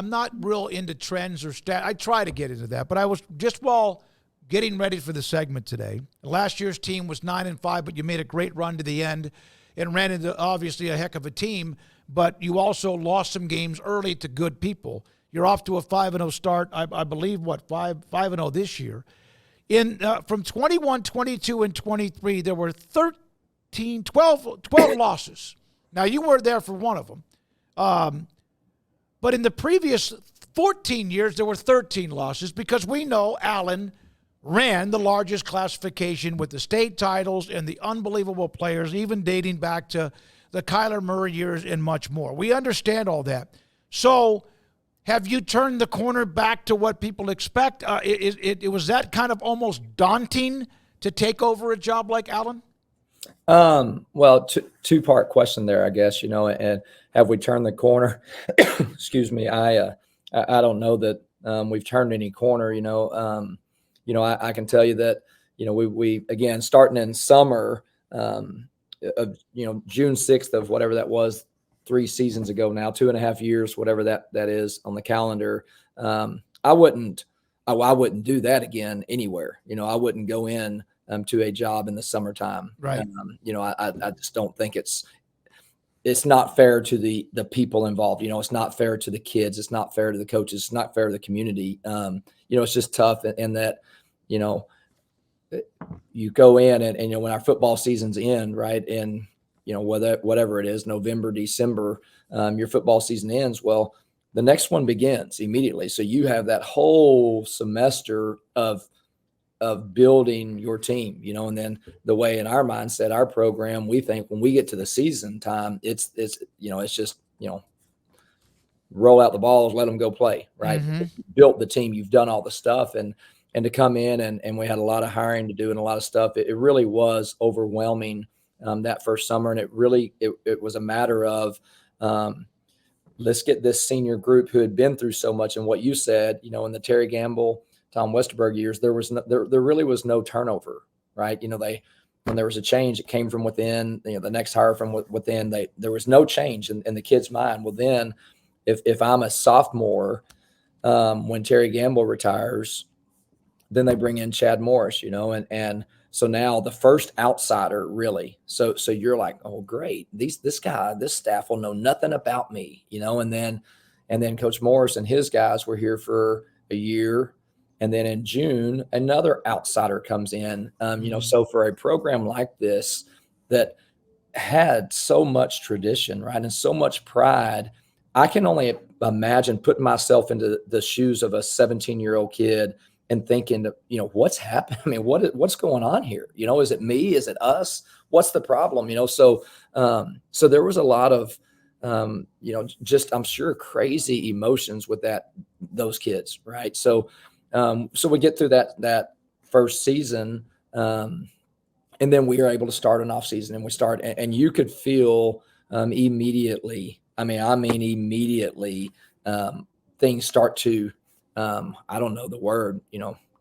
not real into trends or stat. I try to get into that, but I was just while getting ready for the segment today. Last year's team was 9-5, but you made a great run to the end and ran into obviously a heck of a team, but you also lost some games early to good people. You're off to a 5-0 start. I believe 5-0 this year. From 21, 22, and 23, there were 12 losses. Now, you were there for one of them. But in the previous 14 years, there were 13 losses, because we know Allen ran the largest classification with the state titles and the unbelievable players, even dating back to the Kyler Murray years and much more. We understand all that. So have you turned the corner back to what people expect? It was that kind of almost daunting to take over a job like Allen? Well, two-part question there, I guess, and have we turned the corner? Excuse me. I don't know that we've turned any corner. I can tell you that, we again, starting in summer of, June 6th of whatever that was, 3 seasons ago now, 2.5 years, whatever that is on the calendar. I wouldn't do that again anywhere. I wouldn't go in to a job in the summertime. Right. I just don't think it's not fair to the people involved. It's not fair to the kids. It's not fair to the coaches. It's not fair to the community. It's just tough in that, you go in and when our football seasons end, right, in, whatever it is, November, December, your football season ends. Well, the next one begins immediately. So you have that whole semester of building your team, and then the way in our mindset, our program, we think when we get to the season time, it's just, roll out the balls, let them go play, right? Mm-hmm. You've built the team, you've done all the stuff, and to come in and we had a lot of hiring to do and a lot of stuff. It really was overwhelming that first summer. And it was a matter of, let's get this senior group who had been through so much. And what you said, in the Terry Gamble, Tom Westerberg years, there really was no turnover, right? When there was a change, it came from within, the next hire from within, there was no change in the kid's mind. Well, then if I'm a sophomore, when Terry Gamble retires, then they bring in Chad Morris, and so now the first outsider really. So you're like, oh, great. This staff will know nothing about me, and then Coach Morris and his guys were here for a year. And then in June, another outsider comes in, so for a program like this that had so much tradition, right, and so much pride, I can only imagine putting myself into the shoes of a 17-year-old kid and thinking, what's happening? I mean, what's going on here? Is it me? Is it us? What's the problem? So there was a lot of, just, I'm sure, crazy emotions with those kids. Right. So we get through that first season, and then we are able to start an off season, and and you could feel immediately, immediately, things start to, I don't know the word,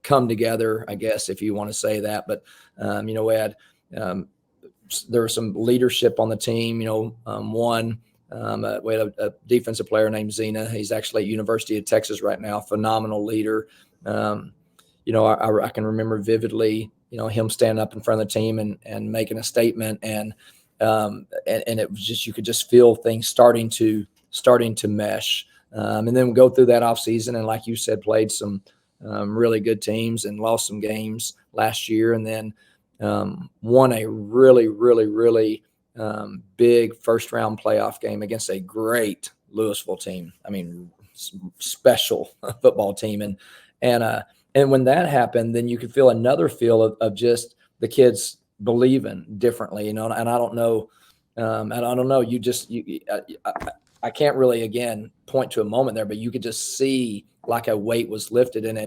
come together, I guess, if you want to say that. But, we had, there was some leadership on the team, we had a defensive player named Zena. He's actually at University of Texas right now, phenomenal leader. I can remember vividly, him standing up in front of the team and making a statement, and it was just, you could just feel things starting to mesh. And then we go through that offseason, and like you said, played some really good teams and lost some games last year, and then won a really, really, really big first-round playoff game against a great Louisville team. Special football team. And when that happened, then you could feel another feel of just the kids believing differently, and I don't know. I can't really, again, point to a moment there, but you could just see like a weight was lifted, and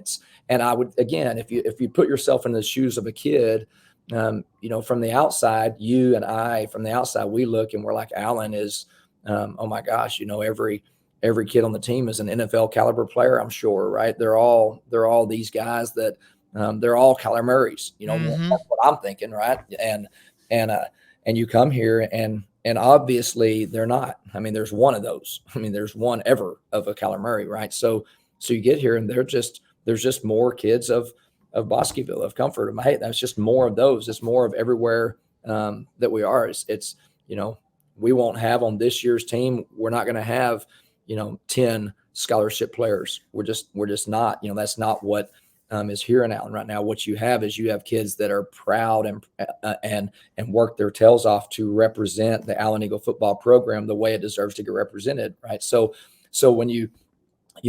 I would, again, if you put yourself in the shoes of a kid, from the outside, you and I, from the outside, we look and we're like, Allen is, oh my gosh, every kid on the team is an NFL caliber player, I'm sure, right? They're all these guys that, they're all Kyler Murrays, Mm-hmm. That's what I'm thinking, right? And you come here and obviously they're not. There's one of those. There's one ever of a Kyler Murray, right? So you get here and there's just more kids of Bosqueville, of Comfort. Hey, that's just more of those. It's more of everywhere that we are. It's we won't have on this year's team. We're not going to have 10 scholarship players. We're just not. That's not what is here in Allen right now. What you have is kids that are proud and work their tails off to represent the Allen Eagle football program the way it deserves to get represented, right? So when you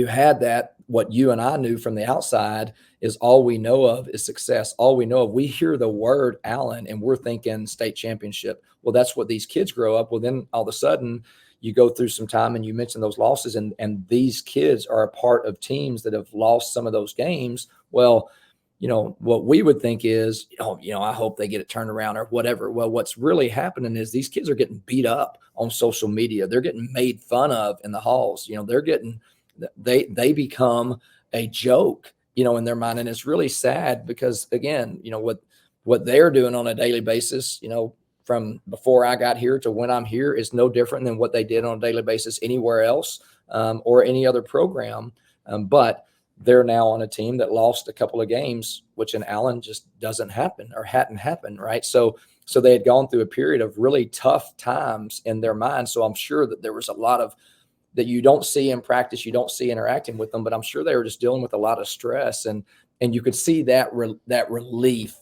had that, what you and I knew from the outside is all we know of is success. All we know of, we hear the word Allen and we're thinking state championship. Well, that's what these kids grow up. Well, then all of a sudden you go through some time and you mentioned those losses, and these kids are a part of teams that have lost some of those games. Well, what we would think is, I hope they get it turned around or whatever. Well, what's really happening is these kids are getting beat up on social media. They're getting made fun of in the halls. They become a joke in their mind. And it's really sad because, again, what they're doing on a daily basis, from before I got here to when I'm here is no different than what they did on a daily basis anywhere else, or any other program. But they're now on a team that lost a couple of games, which in Allen just doesn't happen or hadn't happened. Right. So they had gone through a period of really tough times in their mind. So I'm sure that there was a lot of that you don't see in practice, you don't see interacting with them, but I'm sure they were just dealing with a lot of stress, and you could see that relief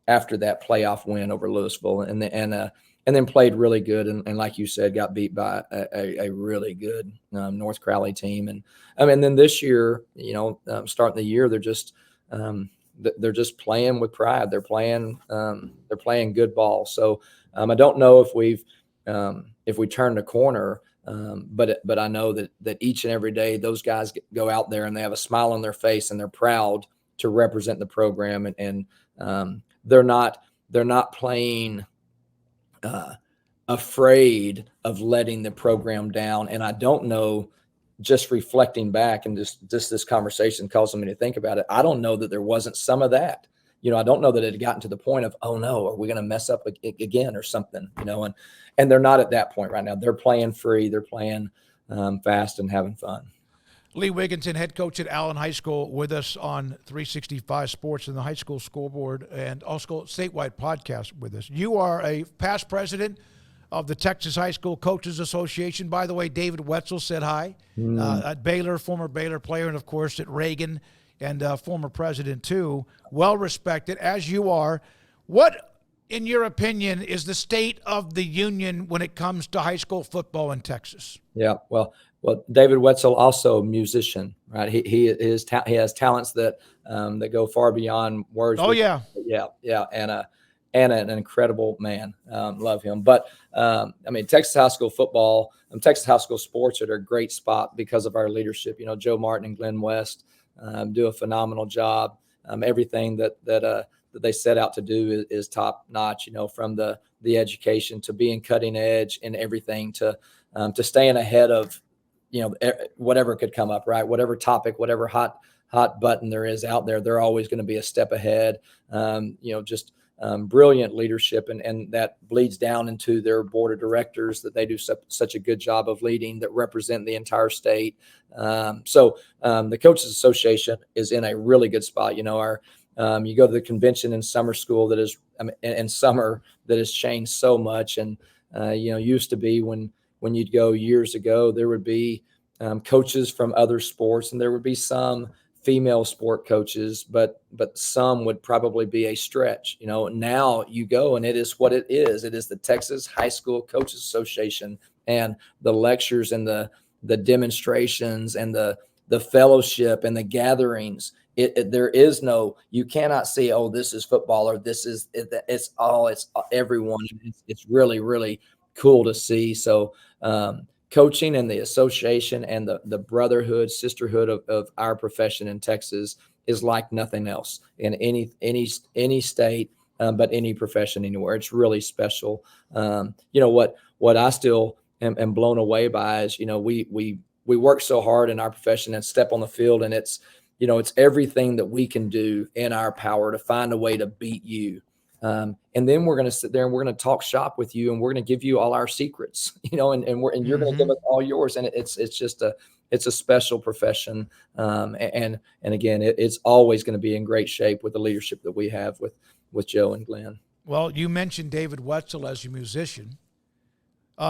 after that playoff win over Louisville, and then played really good, and like you said, got beat by a really good North Crowley team, and then this year, starting the year, they're just playing with pride. They're playing good ball. So I don't know if we turned a corner. But I know that each and every day those guys go out there and they have a smile on their face and they're proud to represent the program, and they're not playing afraid of letting the program down. And I don't know, just reflecting back and just this conversation causing me to think about it, I don't know that there wasn't some of that. I don't know that it had gotten to the point of, oh no, are we going to mess up again or something, and they're not at that point right now. They're playing free. They're playing fast and having fun. Lee Wiginton, head coach at Allen High School, with us on 365 Sports and the High School Scoreboard, and also statewide podcast with us. You are a past president of the Texas High School Coaches Association. By the way, David Wetzel said hi. At Baylor, former Baylor player, and of course at Reagan, and former president too. Well respected, as you are. What, in your opinion, is the state of the union when it comes to high school football in Texas? Yeah, well, David Wetzel, also a musician, right? He has talents that go far beyond words. Oh yeah, and an incredible man. Love him. But Texas high school football and Texas high school sports are a great spot because of our leadership. Joe Martin and Glenn West do a phenomenal job. Everything that they set out to do is top notch. From the education to being cutting edge and everything to staying ahead of whatever could come up, right? Whatever topic, whatever hot button there is out there, they're always going to be a step ahead. Brilliant leadership, and that bleeds down into their board of directors that they do such a good job of leading, that represent the entire state. So the Coaches Association is in a really good spot. You go to the convention in summer school that is in summer that has changed so much, and used to be when you'd go years ago, there would be coaches from other sports, and there would be some female sport coaches, but some would probably be a stretch. Now you go and it is what it is. It is the Texas High School Coaches Association, and the lectures and the demonstrations and the fellowship and the gatherings. There is no, you cannot see, oh, this is football or this is it's everyone. It's really, really cool to see. So coaching and the association and the brotherhood, sisterhood of our profession in Texas is like nothing else in any state, but any profession anywhere. It's really special. What I still am blown away by is, we work so hard in our profession and step on the field, and it's everything that we can do in our power to find a way to beat you. And then we're going to sit there and we're going to talk shop with you, and we're going to give you all our secrets, and you're going to give us all yours. And it's a special profession. And again, it's always going to be in great shape with the leadership that we have with Joe and Glenn. Well, you mentioned David Wetzel as a musician.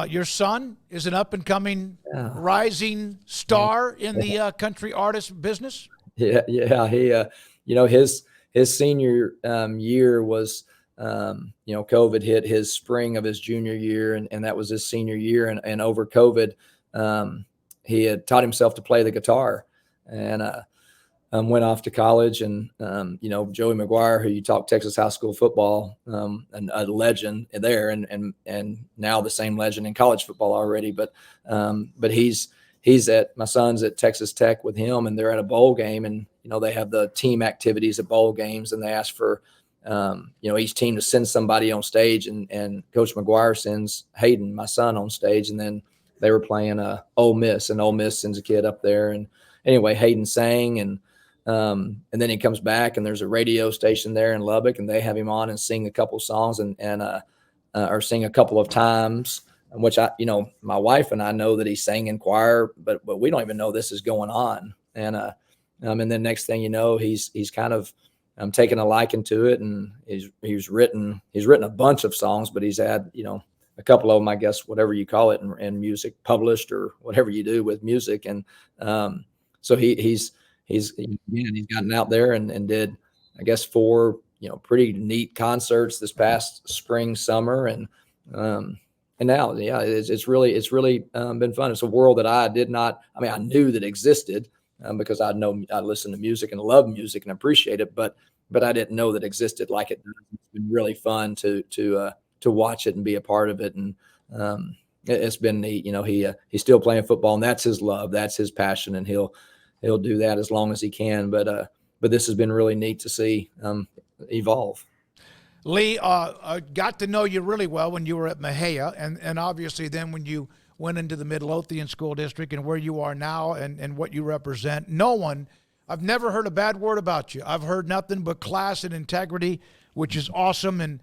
Your son is an up and coming rising star in the country artist business. Yeah. He, his senior year was, COVID hit his spring of his junior year, and that was his senior year. And over COVID, he had taught himself to play the guitar, and went off to college. And, Joey McGuire, who you talk Texas high school football, and a legend there, and now the same legend in college football already. But my son's at Texas Tech with him, and they're at a bowl game, and, they have the team activities at bowl games, and they ask for, each team to send somebody on stage, and Coach McGuire sends Hayden, my son, on stage. And then they were playing Ole Miss, and Ole Miss sends a kid up there. And anyway, Hayden sang, and And then he comes back, and there's a radio station there in Lubbock, and they have him on and sing a couple songs or sing a couple of times, which my wife and I know that he sang in choir, but we don't even know this is going on. And then next thing you know, he's kind of taken a liking to it, and he's written a bunch of songs, but he's had, a couple of them, I guess, whatever you call it, in music, published or whatever you do with music. And so he's gotten out there and did, I guess, 4 pretty neat concerts this past spring, summer, and now, it's really been fun. It's a world that I knew that existed because I listen to music and love music and appreciate it, but I didn't know that existed like it does. It's been really fun to watch it and be a part of it, and it's been neat. He's still playing football, and that's his love, that's his passion, and he'll do that as long as he can. But this has been really neat to see evolve. Lee, got to know you really well when you were at Mejia, and obviously then when you went into the Midlothian School District and where you are now and what you represent. I've never heard a bad word about you. I've heard nothing but class and integrity, which is awesome, and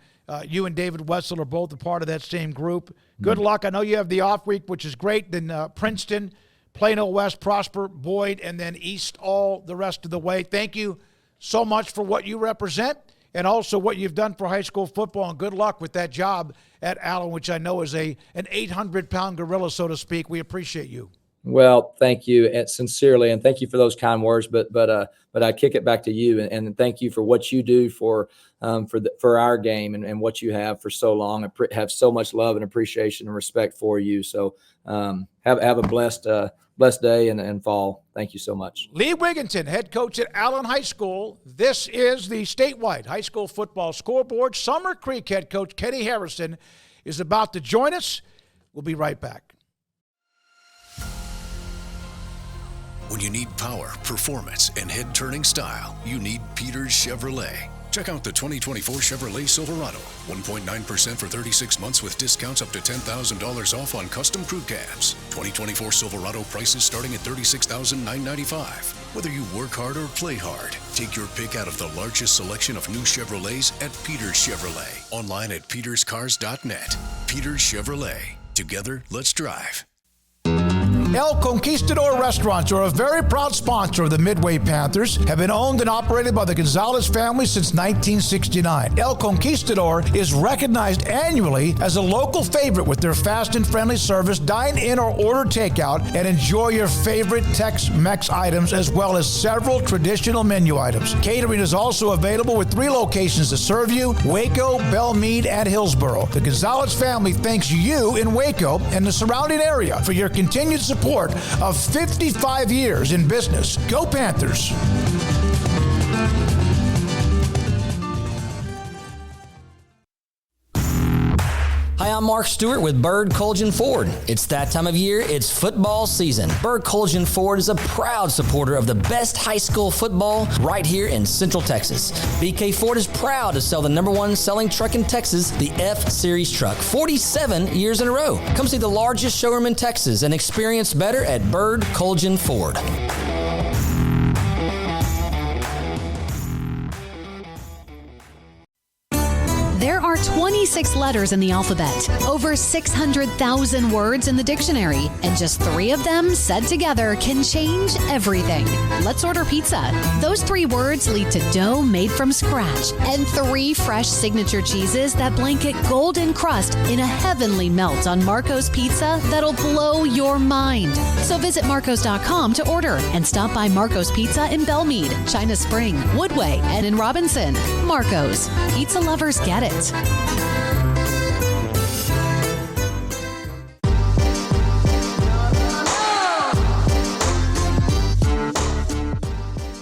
you and David Wetzel are both a part of that same group. Good luck. I know you have the off week, which is great. Then Princeton, Plano West, Prosper, Boyd, and then East all the rest of the way. Thank you so much for what you represent and also what you've done for high school football, and good luck with that job at Allen, which I know is an 800-pound gorilla, so to speak. We appreciate you. Well, thank you, and sincerely, and thank you for those kind words. But I kick it back to you, and thank you for what you do for our game and what you have for so long. I have so much love and appreciation and respect for you. So have a blessed day and fall. Thank you so much. Lee Wiginton, head coach at Allen High School. This is the statewide high school football scoreboard. Summer Creek head coach Kenny Harrison is about to join us. We'll be right back. When you need power, performance, and head-turning style, you need Peters Chevrolet. Check out the 2024 Chevrolet Silverado. 1.9% for 36 months with discounts up to $10,000 off on custom crew cabs. 2024 Silverado prices starting at $36,995. Whether you work hard or play hard, take your pick out of the largest selection of new Chevrolets at Peters Chevrolet. Online at peterscars.net. Peters Chevrolet. Together, let's drive. El Conquistador Restaurants are a very proud sponsor of the Midway Panthers, have been owned and operated by the Gonzalez family since 1969. El Conquistador is recognized annually as a local favorite with their fast and friendly service. Dine in or order takeout and enjoy your favorite Tex-Mex items as well as several traditional menu items. Catering is also available with 3 locations to serve you: Waco, Belmead, and Hillsboro. The Gonzalez family thanks you in Waco and the surrounding area for your continued support of 55 years in business. Go Panthers! Hi, I'm Mark Stewart with Bird Colgan Ford. It's that time of year, it's football season. Bird Colgan Ford is a proud supporter of the best high school football right here in Central Texas. BK Ford is proud to sell the #1 selling truck in Texas, the F-Series truck, 47 years in a row. Come see the largest showroom in Texas and experience better at Bird Colgan Ford. There are 26 letters in the alphabet, over 600,000 words in the dictionary, and just 3 of them said together can change everything. Let's order pizza. Those 3 words lead to dough made from scratch and 3 fresh signature cheeses that blanket golden crust in a heavenly melt on Marco's Pizza that'll blow your mind. So visit Marcos.com to order and stop by Marco's Pizza in Belmead, China Spring, Woodway, and in Robinson. Marco's. Pizza lovers get it.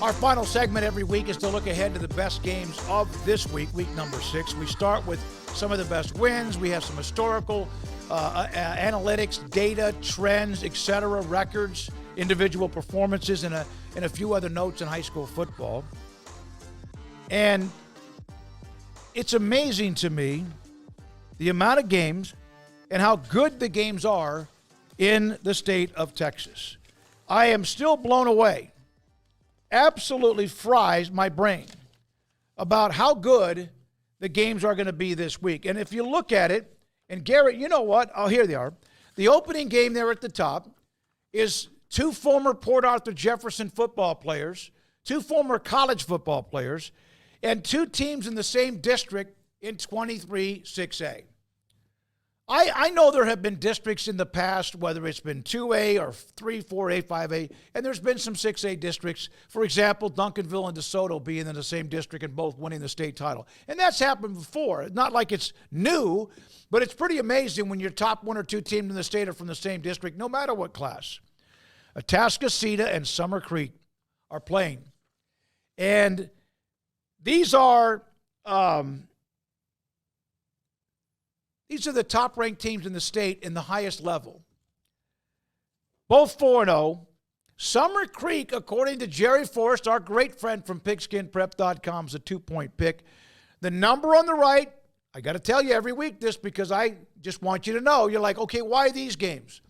Our final segment every week is to look ahead to the best games of this week, week number 6. We start with some of the best wins. We have some historical analytics, data, trends, etc., records, individual performances, and a few other notes in high school football. And it's amazing to me the amount of games and how good the games are in the state of Texas. I am still blown away absolutely fries my brain about how good the games are going to be this week. And if you look at it, and Garrett, you know what? Oh, here they are. The opening game there at the top is 2 former Port Arthur Jefferson football players, 2 former college football players, and 2 teams in the same district in 23-6A. I know there have been districts in the past, whether it's been 2A or 3, 4A, 5A, and there's been some 6A districts. For example, Duncanville and DeSoto being in the same district and both winning the state title. And that's happened before. Not like it's new, but it's pretty amazing when your top 1 or 2 teams in the state are from the same district, no matter what class. Atascocita and Summer Creek are playing. And these are the top-ranked teams in the state in the highest level. Both 4-0. Summer Creek, according to Jerry Forrest, our great friend from pigskinprep.com, is a 2-point pick. The number on the right, I got to tell you every week this because I just want you to know. You're like, okay, why these games?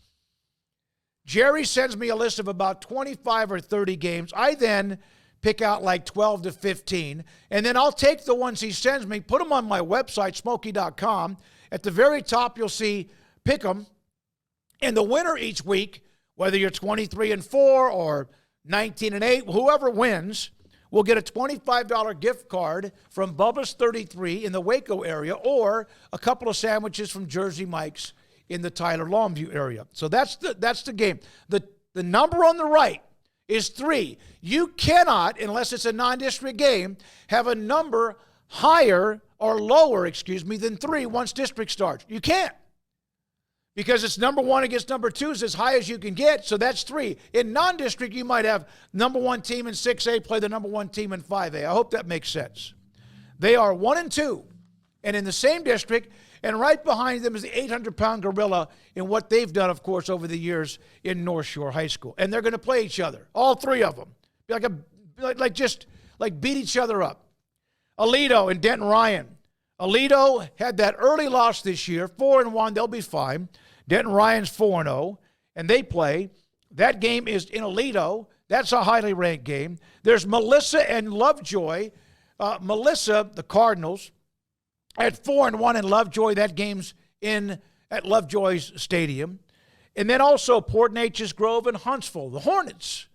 Jerry sends me a list of about 25 or 30 games. I then pick out like 12 to 15, and then I'll take the ones he sends me, put them on my website, Smoaky.com. At the very top, you'll see pick 'em. And the winner each week, whether you're 23-4 or 19-8, whoever wins will get a $25 gift card from Bubba's 33 in the Waco area or a couple of sandwiches from Jersey Mike's in the Tyler Longview area. So that's the game. The number on the right is 3. You cannot, unless it's a non-district game, have a number higher or lower, than 3 once district starts. You can't. Because it's number 1 against number 2 is as high as you can get, so that's 3. In non-district, you might have number 1 team in 6A play the number 1 team in 5A. I hope that makes sense. They are 1 and 2, and in the same district, and right behind them is the 800-pound gorilla in what they've done, of course, over the years in North Shore High School. And they're going to play each other, all 3 of them. Like beat each other up. Aledo and Denton Ryan. Aledo had that early loss this year, 4-1. They'll be fine. Denton Ryan's 4-0, and they play. That game is in Aledo. That's a highly ranked game. There's Melissa and Lovejoy. Melissa, the Cardinals, at 4-1, and Lovejoy, that game's at Lovejoy's Stadium. And then also Port Neches Grove and Huntsville, the Hornets.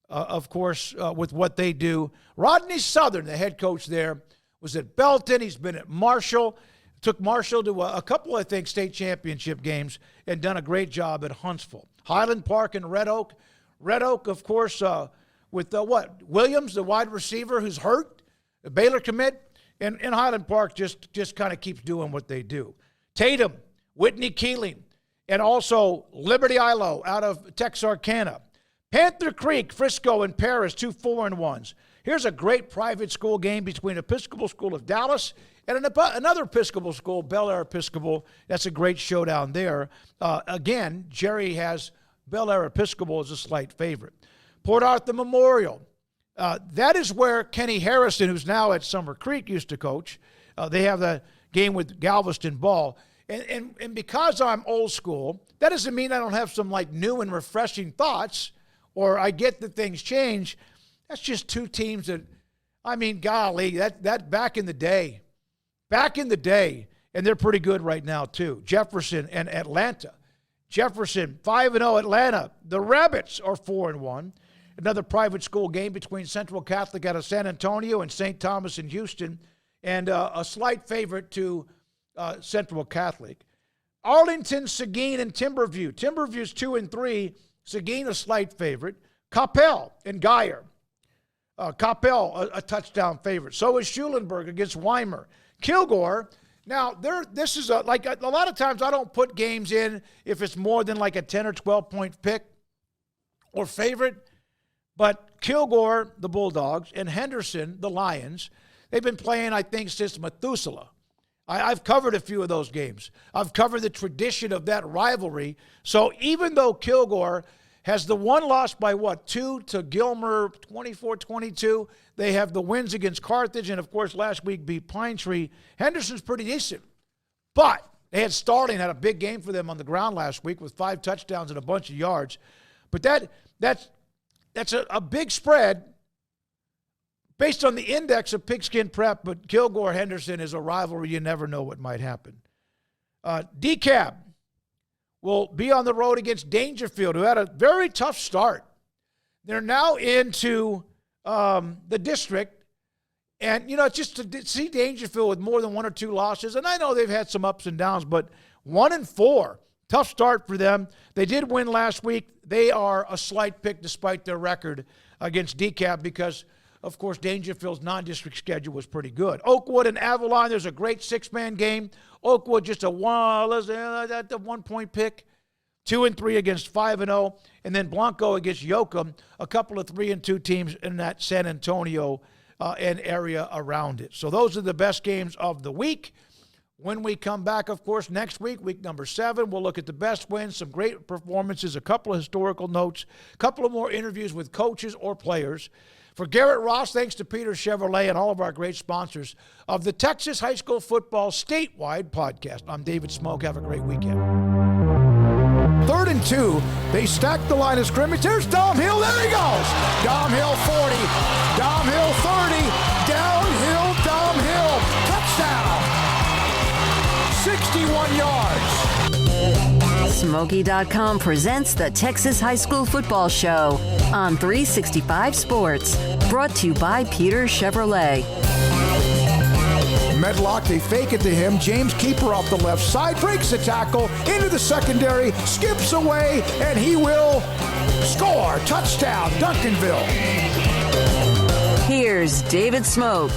Of course, with what they do. Rodney Southern, the head coach there, was at Belton. He's been at Marshall. Took Marshall to a couple, I think, state championship games and done a great job at Huntsville. Highland Park and Red Oak. Red Oak, of course, with Williams, the wide receiver who's hurt, the Baylor commit. And Highland Park just kind of keeps doing what they do. Tatum, Whitney Keeling, and also Liberty Ilo out of Texarkana. Panther Creek, Frisco, and Paris, 2 4-1s. Here's a great private school game between Episcopal School of Dallas and another Episcopal school, Bel Air Episcopal. That's a great showdown there. Again, Jerry has Bel Air Episcopal as a slight favorite. Port Arthur Memorial. That is where Kenny Harrison, who's now at Summer Creek, used to coach. They have the game with Galveston Ball. And because I'm old school, that doesn't mean I don't have some new and refreshing thoughts, or I get that things change. That's just 2 teams that, golly, that back in the day, and they're pretty good right now too. Jefferson and Atlanta. Jefferson, 5-0. Atlanta. The Rabbits are 4-1. Another private school game between Central Catholic out of San Antonio and St. Thomas in Houston, and a slight favorite to Central Catholic. Arlington, Seguin, and Timberview. Timberview's 2-3. Seguin, a slight favorite. Coppell and Geyer. Coppell, a touchdown favorite. So is Schulenburg against Weimar. Kilgore. Now, this is a lot of times I don't put games in if it's more than a 10 or 12-point pick or favorite. But Kilgore, the Bulldogs, and Henderson, the Lions, they've been playing, I think, since Methuselah. I've covered a few of those games. I've covered the tradition of that rivalry. So even though Kilgore has the one loss by 2 to Gilmer, 24-22, they have the wins against Carthage, and of course last week beat Pine Tree. Henderson's pretty decent. But they had Starling, had a big game for them on the ground last week with 5 touchdowns and a bunch of yards. But that's a big spread based on the index of Pigskin Prep, but Kilgore-Henderson is a rivalry. You never know what might happen. DeKalb will be on the road against Dangerfield, who had a very tough start. They're now into the district. And, just to see Dangerfield with more than 1 or 2 losses, and I know they've had some ups and downs, but 1-4, tough start for them. They did win last week. They are a slight pick despite their record against DeKalb because, of course, Dangerfield's non-district schedule was pretty good. Oakwood and Avalon, there's a great 6-man game. Oakwood just a 1-point pick. 2-3 against 5-0. And then Blanco against Yoakum, a couple of 3-2 teams in that San Antonio and area around it. So those are the best games of the week. When we come back, of course, next week number 7, we'll look at the best wins, some great performances, a couple of historical notes, a couple of more interviews with coaches or players. For Garrett Ross, thanks to Peter Chevrolet and all of our great sponsors of the Texas High School Football Statewide Podcast. I'm David Smoke. Have a great weekend. 3rd and 2. They stack the line of scrimmage. There's Dom Hill. There he goes. Dom Hill 40. Dom Hill 30. Downhill Dom Hill. Touchdown. 61 yards. Smoaky.com presents the Texas High School Football Show on 365 Sports. Brought to you by Peter Chevrolet. Medlock, they fake it to him. James Keeper off the left side, breaks the tackle, into the secondary, skips away, and he will score. Touchdown, Duncanville. Here's David Smoke.